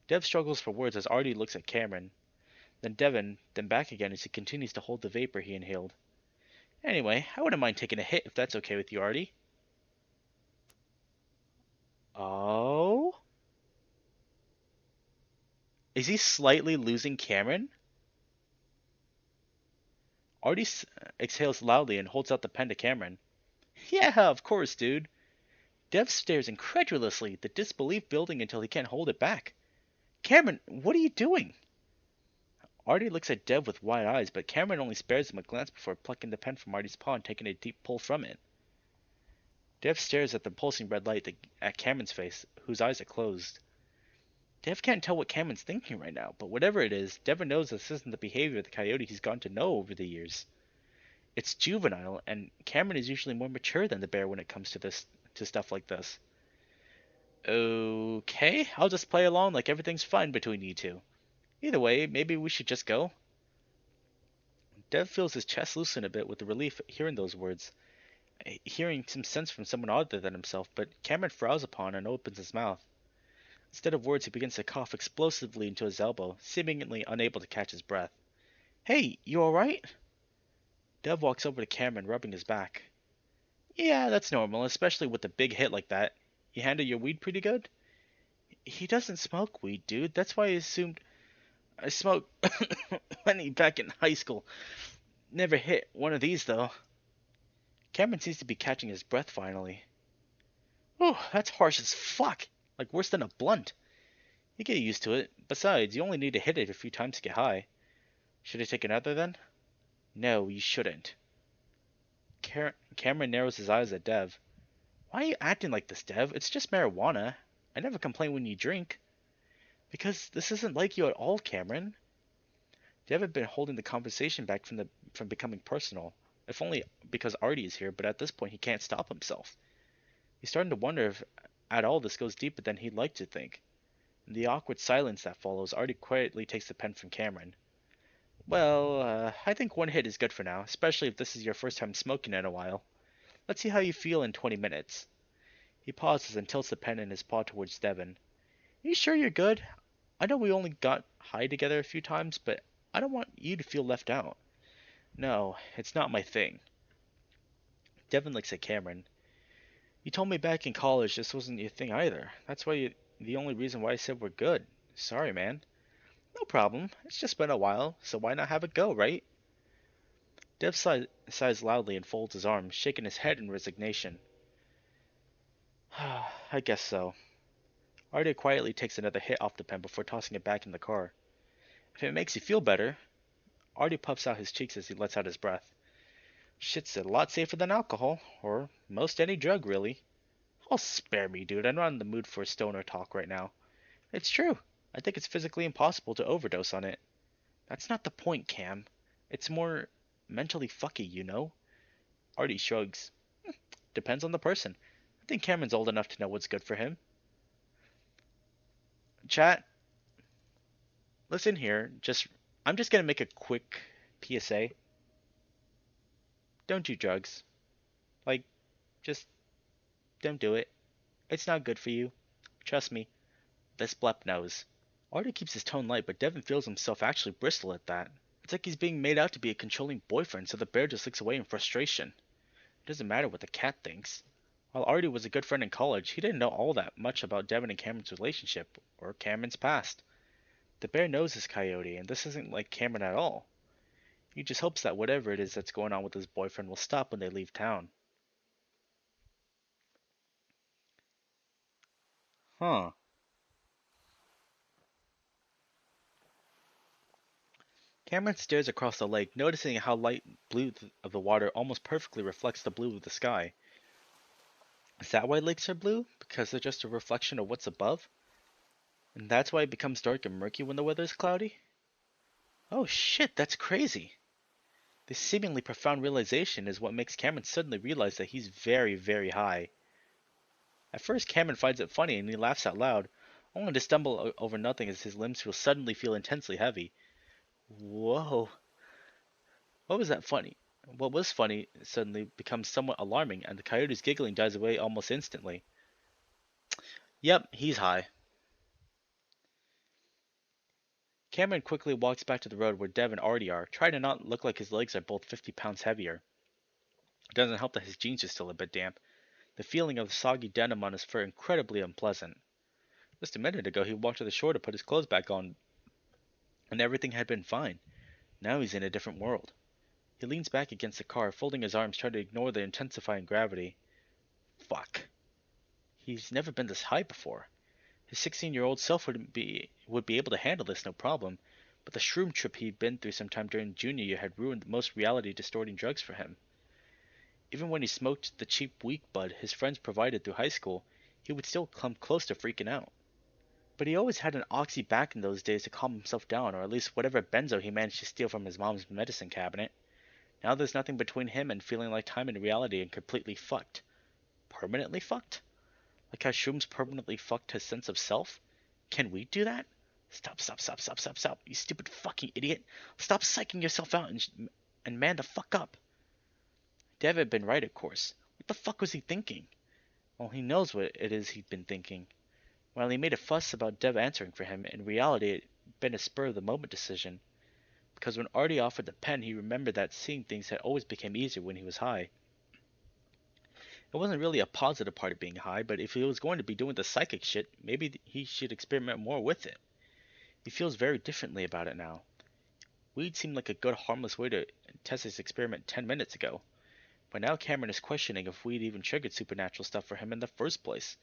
Dev struggles for words as Artie looks at Cameron. Then Devin, then back again as he continues to hold the vapor he inhaled. Anyway, I wouldn't mind taking a hit if that's okay with you, Artie. Oh? Is he slightly losing Cameron? Artie exhales loudly and holds out the pen to Cameron. Yeah, of course, dude. Dev stares incredulously, the disbelief building until he can't hold it back. Cameron, what are you doing? Artie looks at Dev with wide eyes, but Cameron only spares him a glance before plucking the pen from Artie's paw and taking a deep pull from it. Dev stares at the pulsing red light at Cameron's face, whose eyes are closed. Dev can't tell what Cameron's thinking right now, but whatever it is, Devin knows this isn't the behavior of the coyote he's gotten to know over the years. It's juvenile, and Cameron is usually more mature than the bear when it comes to stuff like this. Okay, I'll just play along like everything's fine between you two. Either way, maybe we should just go. Dev feels his chest loosen a bit with the relief at hearing those words, hearing some sense from someone other than himself, but Cameron frowns upon and opens his mouth. Instead of words, he begins to cough explosively into his elbow, seemingly unable to catch his breath. Hey, you alright? Dev walks over to Cameron, rubbing his back. Yeah, that's normal, especially with a big hit like that. You handle your weed pretty good? He doesn't smoke weed, dude. That's why I assumed I smoked plenty back in high school. Never hit one of these, though. Cameron seems to be catching his breath finally. Whew, that's harsh as fuck. Like worse than a blunt. You get used to it. Besides, you only need to hit it a few times to get high. Should I take another then? No, you shouldn't. Cameron narrows his eyes at Dev. Why are you acting like this, Dev? It's just marijuana. I never complain when you drink. Because this isn't like you at all, Cameron. Dev had been holding the conversation back from becoming personal. If only because Artie is here, but at this point he can't stop himself. He's starting to wonder if at all this goes deeper than he'd like to think. In the awkward silence that follows, Artie quietly takes the pen from Cameron. Well, I think one hit is good for now, especially if this is your first time smoking in a while. Let's see how you feel in 20 minutes. He pauses and tilts the pen in his paw towards Devon. Are you sure you're good? I know we only got high together a few times, but I don't want you to feel left out. No, it's not my thing. Devon looks at Cameron. You told me back in college this wasn't your thing either. That's the only reason why I said we're good. Sorry, man. No problem. It's just been a while, so why not have a go, right? Sighs loudly and folds his arms, shaking his head in resignation. I guess so. Artie quietly takes another hit off the pen before tossing it back in the car. If it makes you feel better. Artie puffs out his cheeks as he lets out his breath. Shit's a lot safer than alcohol, or most any drug, really. Oh, spare me, dude. I'm not in the mood for stoner talk right now. It's true. I think it's physically impossible to overdose on it. That's not the point, Cam. It's more mentally fucky, you know? Artie shrugs. Depends on the person. I think Cameron's old enough to know what's good for him. Chat, listen here. I'm just gonna make a quick PSA. Don't do drugs. Like, just don't do it. It's not good for you. Trust me. This blep knows. Artie keeps his tone light, but Devin feels himself actually bristle at that. It's like he's being made out to be a controlling boyfriend, so the bear just looks away in frustration. It doesn't matter what the cat thinks. While Artie was a good friend in college, he didn't know all that much about Devin and Cameron's relationship, or Cameron's past. The bear knows his coyote, and this isn't like Cameron at all. He just hopes that whatever it is that's going on with his boyfriend will stop when they leave town. Huh. Cameron stares across the lake, noticing how light blue of the water almost perfectly reflects the blue of the sky. Is that why lakes are blue? Because they're just a reflection of what's above? And that's why it becomes dark and murky when the weather's cloudy? Oh shit, that's crazy. This seemingly profound realization is what makes Cameron suddenly realize that he's very, very high. At first, Cameron finds it funny and he laughs out loud, only to stumble over nothing as his limbs will suddenly feel intensely heavy. Whoa. What was that funny? What was funny suddenly becomes somewhat alarming, and the coyote's giggling dies away almost instantly. Yep, he's high. Cameron quickly walks back to the road where Dev and Artie are, trying to not look like his legs are both 50 pounds heavier. It doesn't help that his jeans are still a bit damp. The feeling of soggy denim on his fur incredibly unpleasant. Just a minute ago he walked to the shore to put his clothes back on, and everything had been fine. Now he's in a different world. He leans back against the car, folding his arms, trying to ignore the intensifying gravity. Fuck. He's never been this high before. His 16-year-old self would be able to handle this no problem, but the shroom trip he'd been through sometime during junior year had ruined most reality-distorting drugs for him. Even when he smoked the cheap weak bud his friends provided through high school, he would still come close to freaking out. But he always had an oxy back in those days to calm himself down, or at least whatever benzo he managed to steal from his mom's medicine cabinet. Now there's nothing between him and feeling like time and reality and completely fucked. Permanently fucked? Like how shrooms permanently fucked his sense of self? Can we do that? Stop, you stupid fucking idiot. Stop psyching yourself out and man the fuck up. Dev had been right, of course. What the fuck was he thinking? Well, he knows what it is he'd been thinking. While he made a fuss about Dev answering for him, in reality it had been a spur-of-the-moment decision. Because when Artie offered the pen, he remembered that seeing things had always become easier when he was high. It wasn't really a positive part of being high, but if he was going to be doing the psychic shit, maybe he should experiment more with it. He feels very differently about it now. Weed seemed like a good, harmless way to test his experiment 10 minutes ago, but now Cameron is questioning if weed even triggered supernatural stuff for him in the first place.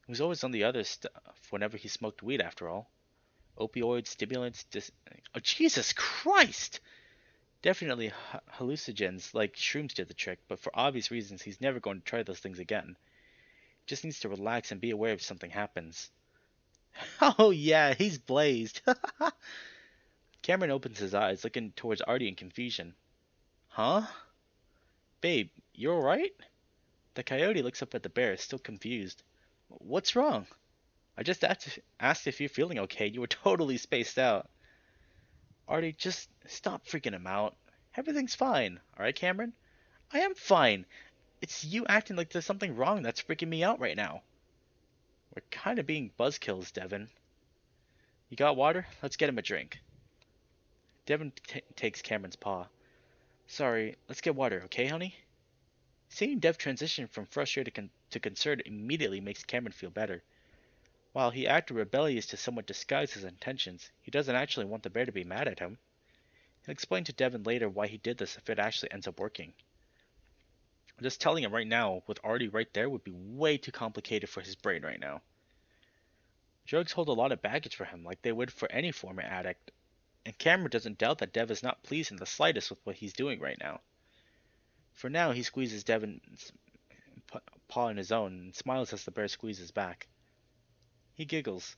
He was always on the other stuff whenever he smoked weed, after all. Opioids, stimulants, oh, Jesus Christ! Definitely hallucinogens like shrooms did the trick, but for obvious reasons he's never going to try those things again. He just needs to relax and be aware if something happens. Oh yeah, he's blazed. Cameron opens his eyes, looking towards Artie in confusion. Huh? Babe, you alright? The coyote looks up at the bear, still confused. What's wrong? I just asked if you're feeling okay. You were totally spaced out. Artie, just stop freaking him out. Everything's fine. Alright, Cameron? I am fine. It's you acting like there's something wrong that's freaking me out right now. We're kind of being buzzkills, Devin. You got water? Let's get him a drink. Devin takes Cameron's paw. Sorry, let's get water, okay, honey? Seeing Dev transition from frustrated to concerned immediately makes Cameron feel better. While he acted rebellious to somewhat disguise his intentions, he doesn't actually want the bear to be mad at him. He'll explain to Devin later why he did this if it actually ends up working. Just telling him right now, with Artie right there, would be way too complicated for his brain right now. Drugs hold a lot of baggage for him, like they would for any former addict, and Cameron doesn't doubt that Dev is not pleased in the slightest with what he's doing right now. For now, he squeezes Devin's paw in his own and smiles as the bear squeezes back. He giggles.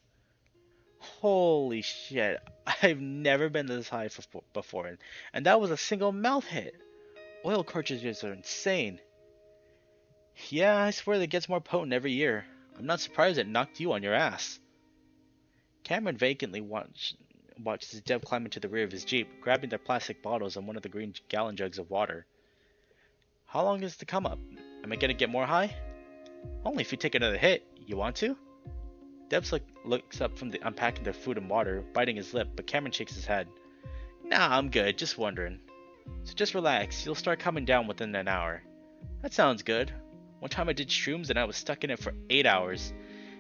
Holy shit, I've never been this high before, and that was a single mouth hit. Oil cartridges are insane. Yeah, I swear that gets more potent every year. I'm not surprised it knocked you on your ass. Cameron vacantly watches Dev climb into the rear of his Jeep, grabbing their plastic bottles and one of the green gallon jugs of water. How long is the come up? Am I gonna get more high? Only if you take another hit. You want to? Dev looks up from unpacking their food and water, biting his lip, but Cameron shakes his head. Nah, I'm good, just wondering. So just relax, you'll start coming down within an hour. That sounds good. One time I did shrooms and I was stuck in it for 8 hours.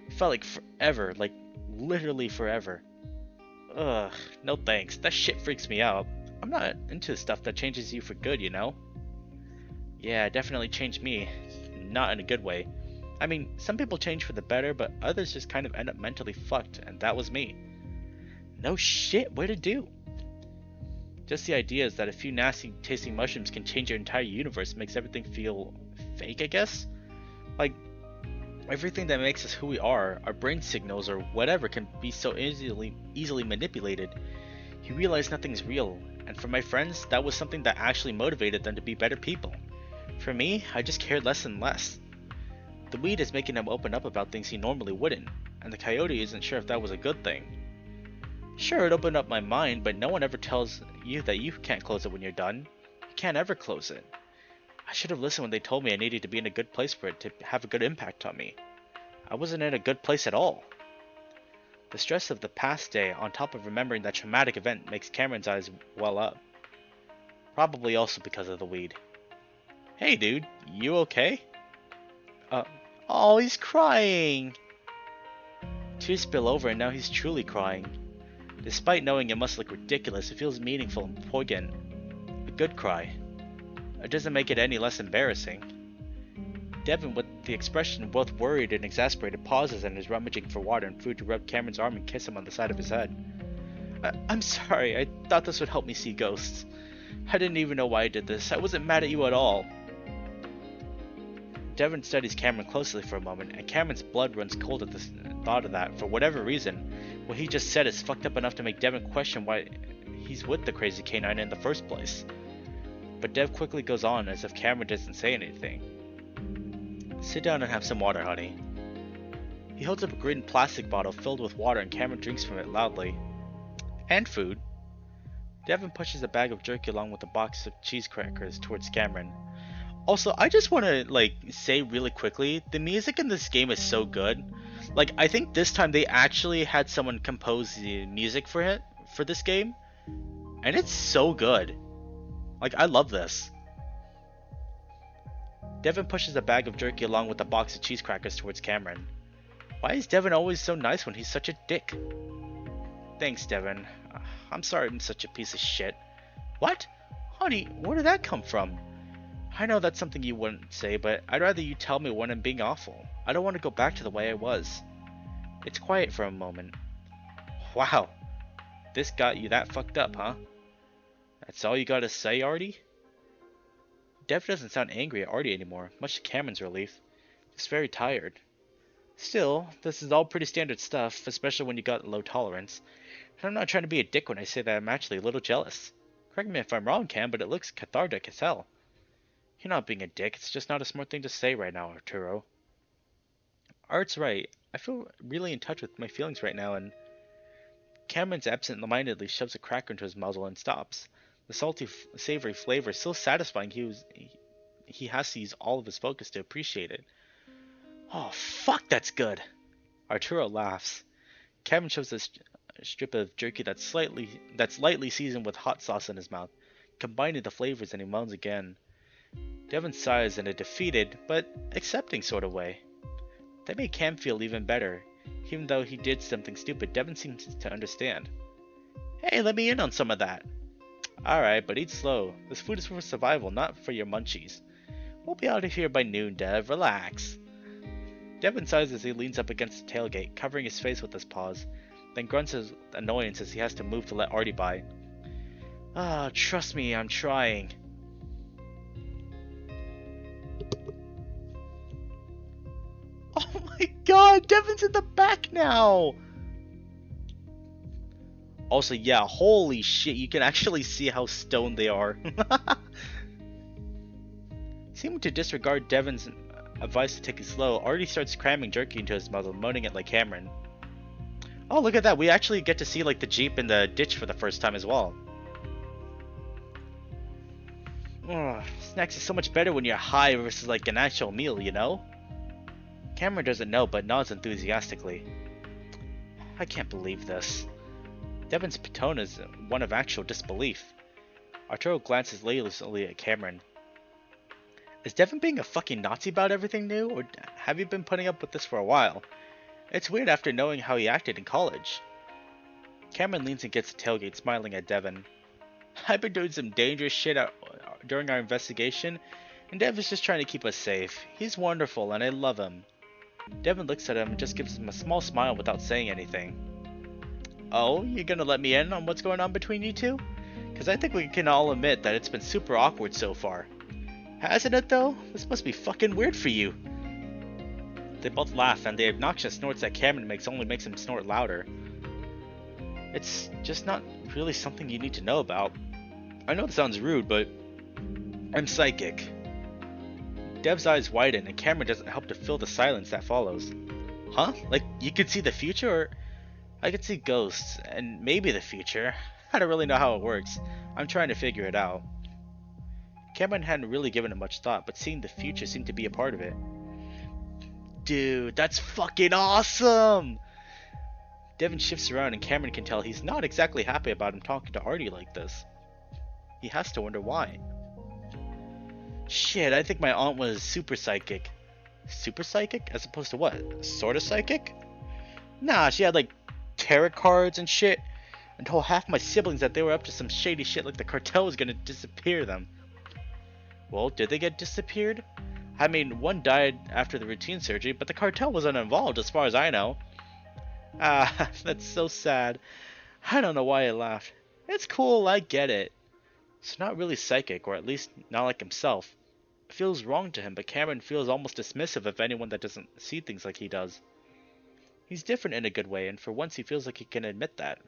It felt like forever, like literally forever. Ugh, no thanks, that shit freaks me out. I'm not into stuff that changes you for good, you know? Yeah, it definitely changed me. Not in a good way. I mean, some people change for the better, but others just kind of end up mentally fucked, and that was me. No shit, what'd it do? Just the idea is that a few nasty tasting mushrooms can change your entire universe makes everything feel fake, I guess? Like, everything that makes us who we are, our brain signals or whatever, can be so easily manipulated. You realize nothing's real, and for my friends, that was something that actually motivated them to be better people. For me, I just cared less and less. The weed is making him open up about things he normally wouldn't, and the coyote isn't sure if that was a good thing. Sure, it opened up my mind, but no one ever tells you that you can't close it when you're done. You can't ever close it. I should have listened when they told me I needed to be in a good place for it to have a good impact on me. I wasn't in a good place at all. The stress of the past day, on top of remembering that traumatic event, makes Cameron's eyes well up. Probably also because of the weed. Hey dude, you okay? Oh, he's crying! Tears spill over and now he's truly crying. Despite knowing it must look ridiculous, it feels meaningful and poignant. A good cry. It doesn't make it any less embarrassing. Devin, with the expression both worried and exasperated, pauses and is rummaging for water and food to rub Cameron's arm and kiss him on the side of his head. I'm sorry, I thought this would help me see ghosts. I didn't even know why I did this. I wasn't mad at you at all. Devin studies Cameron closely for a moment, and Cameron's blood runs cold at the thought of that. For whatever reason, what he just said is fucked up enough to make Devin question why he's with the crazy canine in the first place. But Dev quickly goes on as if Cameron doesn't say anything. Sit down and have some water, honey. He holds up a green plastic bottle filled with water and Cameron drinks from it loudly. And food. Devin pushes a bag of jerky along with a box of cheese crackers towards Cameron. Also, I just want to say really quickly, the music in this game is so good. I think this time they actually had someone compose the music for this game, and it's so good. I love this. Devin pushes a bag of jerky along with a box of cheese crackers towards Cameron. Why is Devin always so nice when he's such a dick? Thanks, Devin. I'm sorry I'm such a piece of shit. What? Honey, where did that come from? I know that's something you wouldn't say, but I'd rather you tell me when I'm being awful. I don't want to go back to the way I was. It's quiet for a moment. Wow. This got you that fucked up, huh? That's all you gotta say, Artie? Dev doesn't sound angry at Artie anymore, much to Cameron's relief. Just very tired. Still, this is all pretty standard stuff, especially when you got low tolerance. And I'm not trying to be a dick when I say that I'm actually a little jealous. Correct me if I'm wrong, Cam, but it looks cathartic as hell. You're not being a dick, it's just not a smart thing to say right now, Arturo. Art's right. I feel really in touch with my feelings right now, and Cameron's absent-mindedly shoves a cracker into his muzzle and stops. The salty, savory flavor is so satisfying he has to use all of his focus to appreciate it. Oh, fuck, that's good! Arturo laughs. Cameron shoves a strip of jerky that's lightly seasoned with hot sauce in his mouth, combining the flavors, and he moans again. Devin sighs in a defeated, but accepting sort of way. That made Cam feel even better. Even though he did something stupid, Devin seems to understand. Hey, let me in on some of that. Alright, but eat slow. This food is for survival, not for your munchies. We'll be out of here by noon, Dev. Relax. Devin sighs as he leans up against the tailgate, covering his face with his paws, then grunts his annoyance as he has to move to let Artie by. Ah, trust me, I'm trying. Oh my god, Devin's in the back now! Also, yeah, holy shit, you can actually see how stoned they are. Seeming to disregard Devin's advice to take it slow, Artie starts cramming jerky into his muzzle, moaning it like Cameron. Oh, look at that, we actually get to see like the Jeep in the ditch for the first time as well. Oh, snacks is so much better when you're high versus like an actual meal, you know? Cameron doesn't know, but nods enthusiastically. I can't believe this. Devin's tone is one of actual disbelief. Arturo glances lazily at Cameron. Is Devin being a fucking Nazi about everything new, or have you been putting up with this for a while? It's weird after knowing how he acted in college. Cameron leans and gets the tailgate, smiling at Devin. I've been doing some dangerous shit during our investigation, and Devin's just trying to keep us safe. He's wonderful, and I love him. Devin looks at him and just gives him a small smile without saying anything. Oh, you gonna let me in on what's going on between you two? Because I think we can all admit that it's been super awkward so far. Hasn't it though? This must be fucking weird for you. They both laugh, and the obnoxious snorts that Cameron makes only makes him snort louder. It's just not really something you need to know about. I know it sounds rude, but I'm psychic. Dev's eyes widen, and Cameron doesn't help to fill the silence that follows. Huh? Like, you could see the future, or... I could see ghosts, and maybe the future. I don't really know how it works. I'm trying to figure it out. Cameron hadn't really given it much thought, but seeing the future seemed to be a part of it. Dude, that's fucking awesome! Devin shifts around, and Cameron can tell he's not exactly happy about him talking to Artie like this. He has to wonder why. Shit, I think my aunt was super psychic. Super psychic? As opposed to what? Sorta psychic? Nah, she had like tarot cards and shit, and told half my siblings that they were up to some shady shit like the cartel was gonna disappear them. Well, did they get disappeared? I mean, one died after the routine surgery, but the cartel wasn't involved as far as I know. Ah, that's so sad. I don't know why I laughed. It's cool, I get it. It's not really psychic, or at least not like himself. It feels wrong to him, but Cameron feels almost dismissive of anyone that doesn't see things like he does. He's different in a good way, and for once he feels like he can admit that.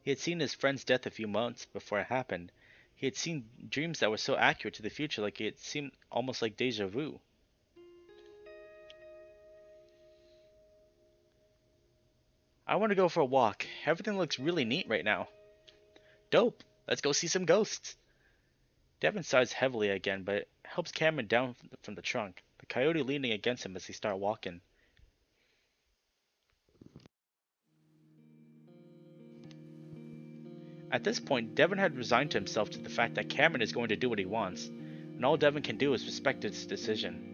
He had seen his friend's death a few months before it happened. He had seen dreams that were so accurate to the future, like it seemed almost like deja vu. I want to go for a walk. Everything looks really neat right now. Dope. Let's go see some ghosts. Devin sighs heavily again, but helps Cameron down from the trunk, the coyote leaning against him as they start walking. At this point, Devin had resigned himself to the fact that Cameron is going to do what he wants. and all Devon can do is respect its decision.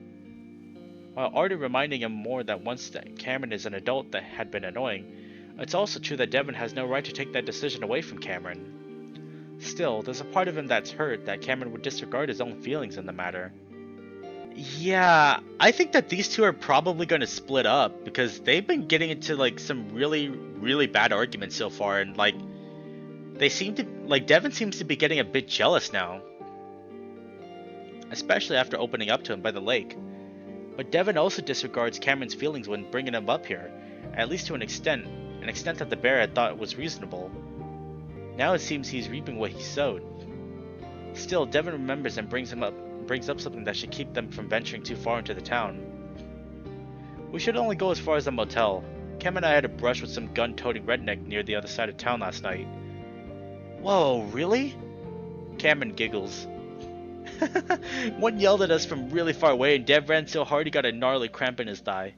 While Artie reminding him more that once that Cameron is an adult that had been annoying, it's also true that Devon has no right to take that decision away from Cameron. Still, there's a part of him that's hurt that Cameron would disregard his own feelings in the matter. Yeah, I think that these two are probably going to split up because they've been getting into like some really bad arguments so far, and like they seem to like Devon seems to be getting a bit jealous now, especially after opening up to him by the lake. But Devon also disregards Cameron's feelings when bringing him up here, at least to an extent that the bear had thought was reasonable. Now it seems he's reaping what he sowed. Still, Devon remembers and brings up something that should keep them from venturing too far into the town. We should only go as far as the motel. Cam and I had a brush with some gun-toting redneck near the other side of town last night. Whoa, really? Cameron giggles. One yelled at us from really far away and Dev ran so hard he got a gnarly cramp in his thigh.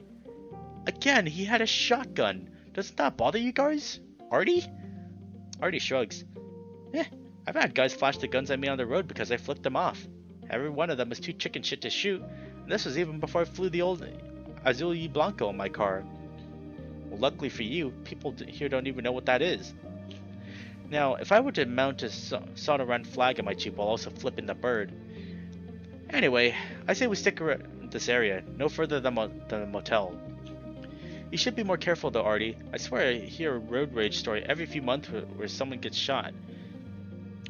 Again, he had a shotgun. Doesn't that bother you guys? Artie? Artie shrugs. I've had guys flash the guns at me on the road because I flipped them off. Every one of them was too chicken shit to shoot, and this was even before I flew the old Azul y Blanco in my car. Well, luckily for you, people here don't even know what that is. Now, if I were to mount a Sonoran flag in my Jeep while also flipping the bird... Anyway, I say we stick around this area, no further than the motel. You should be more careful though, Artie. I swear I hear a road rage story every few months where someone gets shot.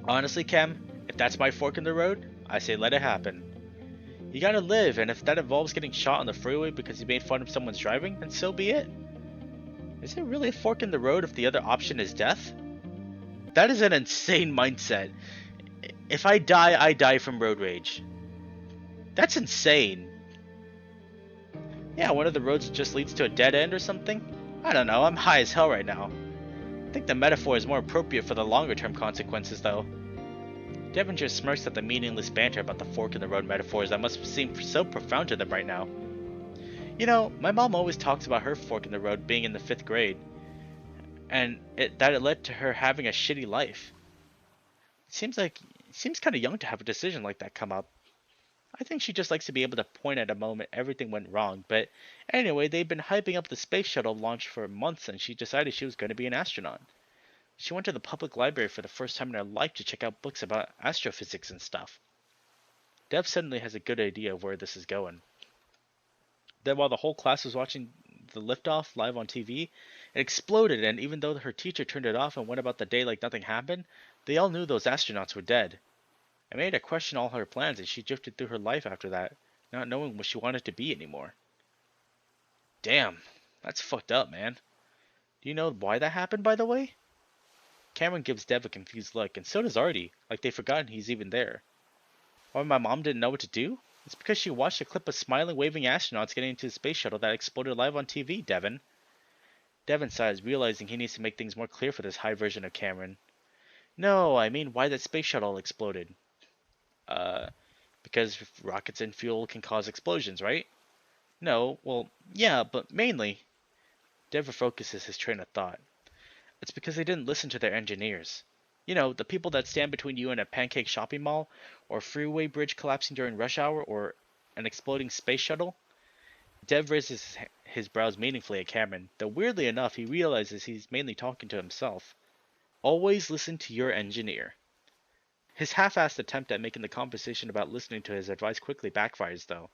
Honestly, Cam, if that's my fork in the road, I say let it happen. You gotta live, and if that involves getting shot on the freeway because you made fun of someone's driving, then so be it. Is it really a fork in the road if the other option is death? That is an insane mindset. If I die from road rage. That's insane. Yeah, one of the roads just leads to a dead end or something? I don't know, I'm high as hell right now. I think the metaphor is more appropriate for the longer term consequences though. Devon just smirks at the meaningless banter about the fork in the road metaphors that must seem so profound to them right now. You know, my mom always talks about her fork in the road being in the 5th grade, and that it led to her having a shitty life. It seems kind of young to have a decision like that come up. I think she just likes to be able to point at a moment everything went wrong, but anyway, they've been hyping up the space shuttle launch for months and she decided she was going to be an astronaut. She went to the public library for the first time in her life to check out books about astrophysics and stuff. Dev suddenly has a good idea of where this is going. Then while the whole class was watching the liftoff live on TV, it exploded, and even though her teacher turned it off and went about the day like nothing happened, they all knew those astronauts were dead. It made her question all her plans, and she drifted through her life after that, not knowing what she wanted to be anymore. Damn, that's fucked up, man. Do you know why that happened, by the way? Cameron gives Dev a confused look, and so does Artie, like they've forgotten he's even there. Why my mom didn't know what to do? It's because she watched a clip of smiling, waving astronauts getting into the space shuttle that exploded live on TV, Devon. Devon sighs, realizing he needs to make things more clear for this high version of Cameron. No, I mean why that space shuttle exploded. Because rockets and fuel can cause explosions, right? No, well, yeah, but mainly... Dev focuses his train of thought. It's because they didn't listen to their engineers. You know, the people that stand between you and a pancake shopping mall, or a freeway bridge collapsing during rush hour, or an exploding space shuttle. Dev raises his brows meaningfully at Cameron, though weirdly enough he realizes he's mainly talking to himself. Always listen to your engineer. His half-assed attempt at making the conversation about listening to his advice quickly backfires, though.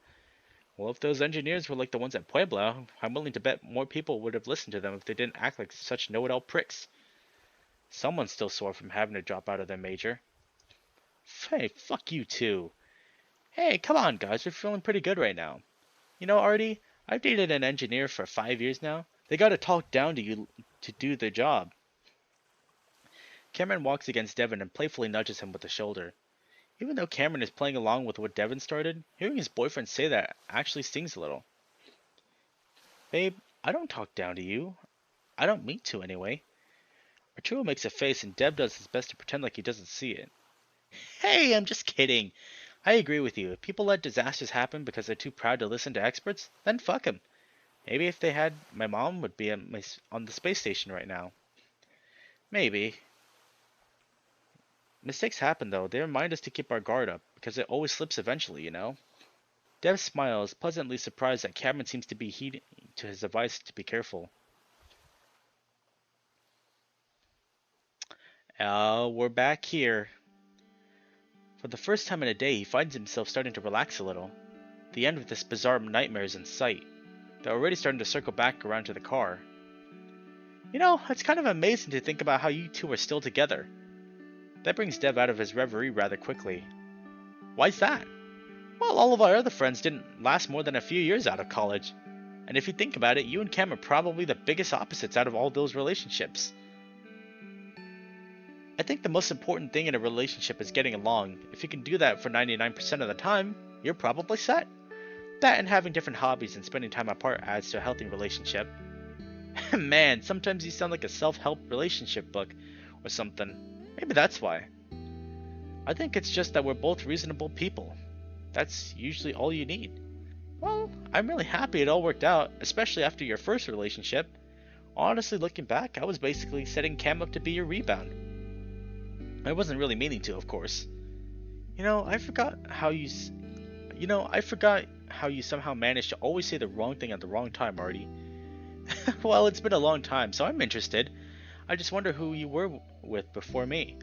Well, if those engineers were like the ones at Puebla, I'm willing to bet more people would have listened to them if they didn't act like such know-it-all pricks. Someone's still sore from having to drop out of their major. Hey, fuck you too. Hey, come on guys, we're feeling pretty good right now. You know, Artie, I've dated an engineer for 5 years now. They gotta talk down to you to do their job. Cameron walks against Devon and playfully nudges him with the shoulder. Even though Cameron is playing along with what Devon started, hearing his boyfriend say that actually stings a little. Babe, I don't talk down to you. I don't mean to anyway. Arturo makes a face and Dev does his best to pretend like he doesn't see it. Hey, I'm just kidding. I agree with you. If people let disasters happen because they're too proud to listen to experts, then fuck them. Maybe if they had, my mom would be on the space station right now. Maybe. Mistakes happen though. They remind us to keep our guard up, because it always slips eventually, you know? Dev smiles, pleasantly surprised that Cameron seems to be heeding to his advice to be careful. Oh, we're back here. For the first time in a day, he finds himself starting to relax a little. The end of this bizarre nightmare is in sight. They're already starting to circle back around to the car. You know, it's kind of amazing to think about how you two are still together. That brings Dev out of his reverie rather quickly. Why's that? Well, all of our other friends didn't last more than a few years out of college. And if you think about it, you and Cam are probably the biggest opposites out of all those relationships. I think the most important thing in a relationship is getting along. If you can do that for 99% of the time, you're probably set. That and having different hobbies and spending time apart adds to a healthy relationship. Man, sometimes you sound like a self-help relationship book or something. Maybe that's why. I think it's just that we're both reasonable people. That's usually all you need. Well, I'm really happy it all worked out, especially after your first relationship. Honestly, looking back, I was basically setting Cam up to be your rebound. I wasn't really meaning to, of course. You know, I forgot how you somehow managed to always say the wrong thing at the wrong time, Artie. Well, it's been a long time, so I'm interested. I just wonder who you were with before me.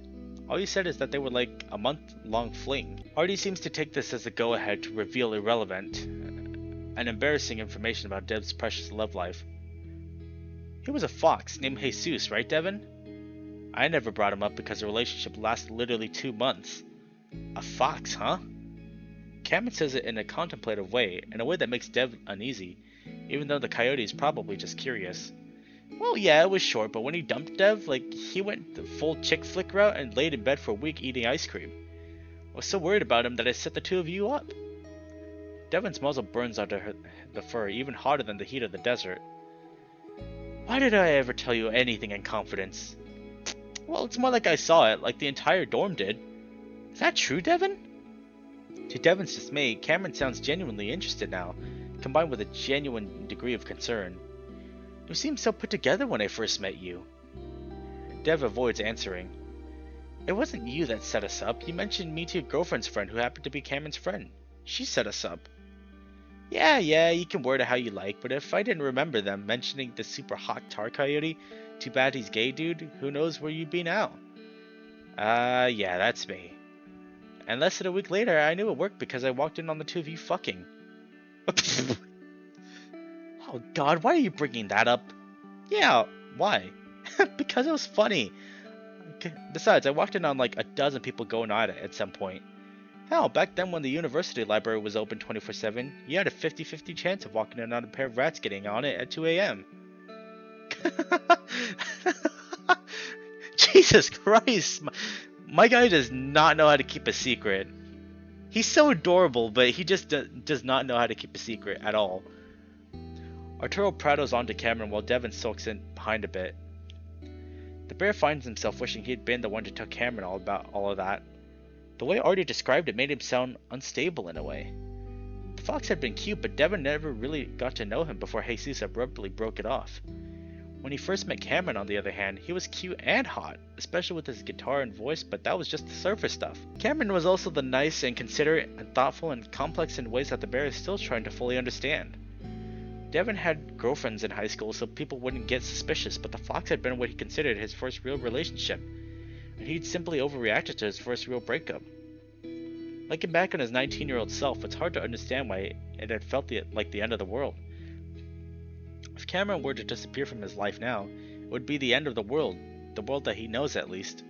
All you said is that they were like a month-long fling. Artie seems to take this as a go-ahead to reveal irrelevant and embarrassing information about Dev's precious love life. He was a fox named Jesus, right, Devin? I never brought him up because the relationship lasted literally 2 months. A fox, huh? Cameron says it in a contemplative way, in a way that makes Dev uneasy, even though the coyote is probably just curious. Well, yeah, it was short, but when he dumped Dev, he went the full chick flick route and laid in bed for a week eating ice cream. I was so worried about him that I set the two of you up. Devin's muzzle burns under the fur, even hotter than the heat of the desert. Why did I ever tell you anything in confidence? Well, it's more like I saw it, like the entire dorm did. Is that true, Devin? To Devin's dismay, Cameron sounds genuinely interested now, combined with a genuine degree of concern. You seemed so put together when I first met you. Dev avoids answering. It wasn't you that set us up. You mentioned me to your girlfriend's friend who happened to be Cameron's friend. She set us up. Yeah, you can word it how you like, but if I didn't remember them mentioning the super hot tar coyote, too bad he's gay, dude. Who knows where you'd be now? Yeah, that's me. And less than a week later, I knew it worked because I walked in on the two of you fucking. Oh god, why are you bringing that up? Yeah, why? Because it was funny. Besides, I walked in on like a dozen people going at it at some point. Hell, back then when the university library was open 24/7, you had a 50-50 chance of walking in on a pair of rats getting on it at 2 a.m. Jesus Christ! My guy does not know how to keep a secret. He's so adorable, but he just does not know how to keep a secret at all. Arturo prattles on to Cameron while Devin sulks in behind a bit. The bear finds himself wishing he had been the one to tell Cameron all about all of that. The way Artie described it made him sound unstable in a way. The fox had been cute, but Devin never really got to know him before Jesus abruptly broke it off. When he first met Cameron, on the other hand, he was cute and hot, especially with his guitar and voice, but that was just the surface stuff. Cameron was also the nice and considerate and thoughtful and complex in ways that the bear is still trying to fully understand. Devin had girlfriends in high school, so people wouldn't get suspicious, but the fox had been what he considered his first real relationship, and he'd simply overreacted to his first real breakup. Looking back on his 19-year-old self, it's hard to understand why it had felt like the end of the world. If Cameron were to disappear from his life now, it would be the end of the world that he knows at least.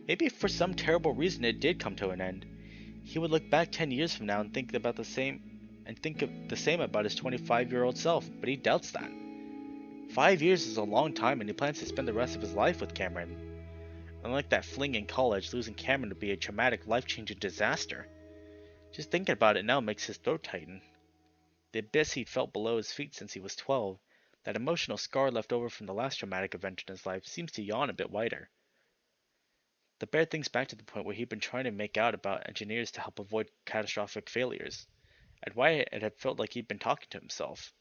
Maybe for some terrible reason it did come to an end. He would look back 10 years from now and think of the same about his 25-year-old self, but he doubts that. 5 years is a long time, and he plans to spend the rest of his life with Cameron. Unlike that fling in college, losing Cameron would be a traumatic, life-changing disaster. Just thinking about it now makes his throat tighten. The abyss he'd felt below his feet since he was 12, that emotional scar left over from the last traumatic event in his life, seems to yawn a bit wider. The bear thinks back to the point where he'd been trying to make out about engineers to help avoid catastrophic failures, and why it had felt like he'd been talking to himself.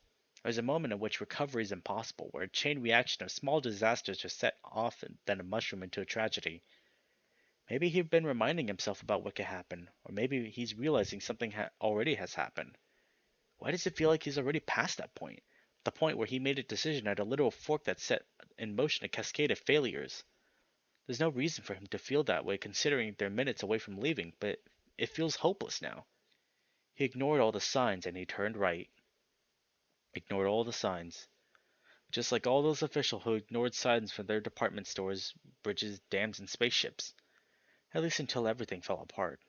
There's a moment in which recovery is impossible, where a chain reaction of small disasters just set off and then a mushroom into a tragedy. Maybe he'd been reminding himself about what could happen, or maybe he's realizing something already has happened. Why does it feel like he's already past that point? The point where he made a decision at a literal fork that set in motion a cascade of failures. There's no reason for him to feel that way considering they're minutes away from leaving, but it feels hopeless now. He ignored all the signs and he turned right. Ignored all the signs. Just like all those officials who ignored signs for their department stores, bridges, dams, and spaceships. At least until everything fell apart.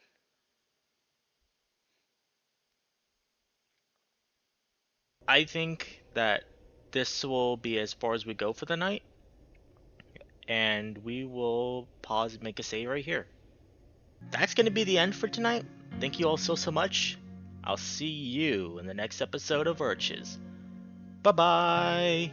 I think that this will be as far as we go for the night, and we will pause and make a save right here. That's going to be the end for tonight. Thank you all so much. I'll see you in the next episode of Urches. Bye bye.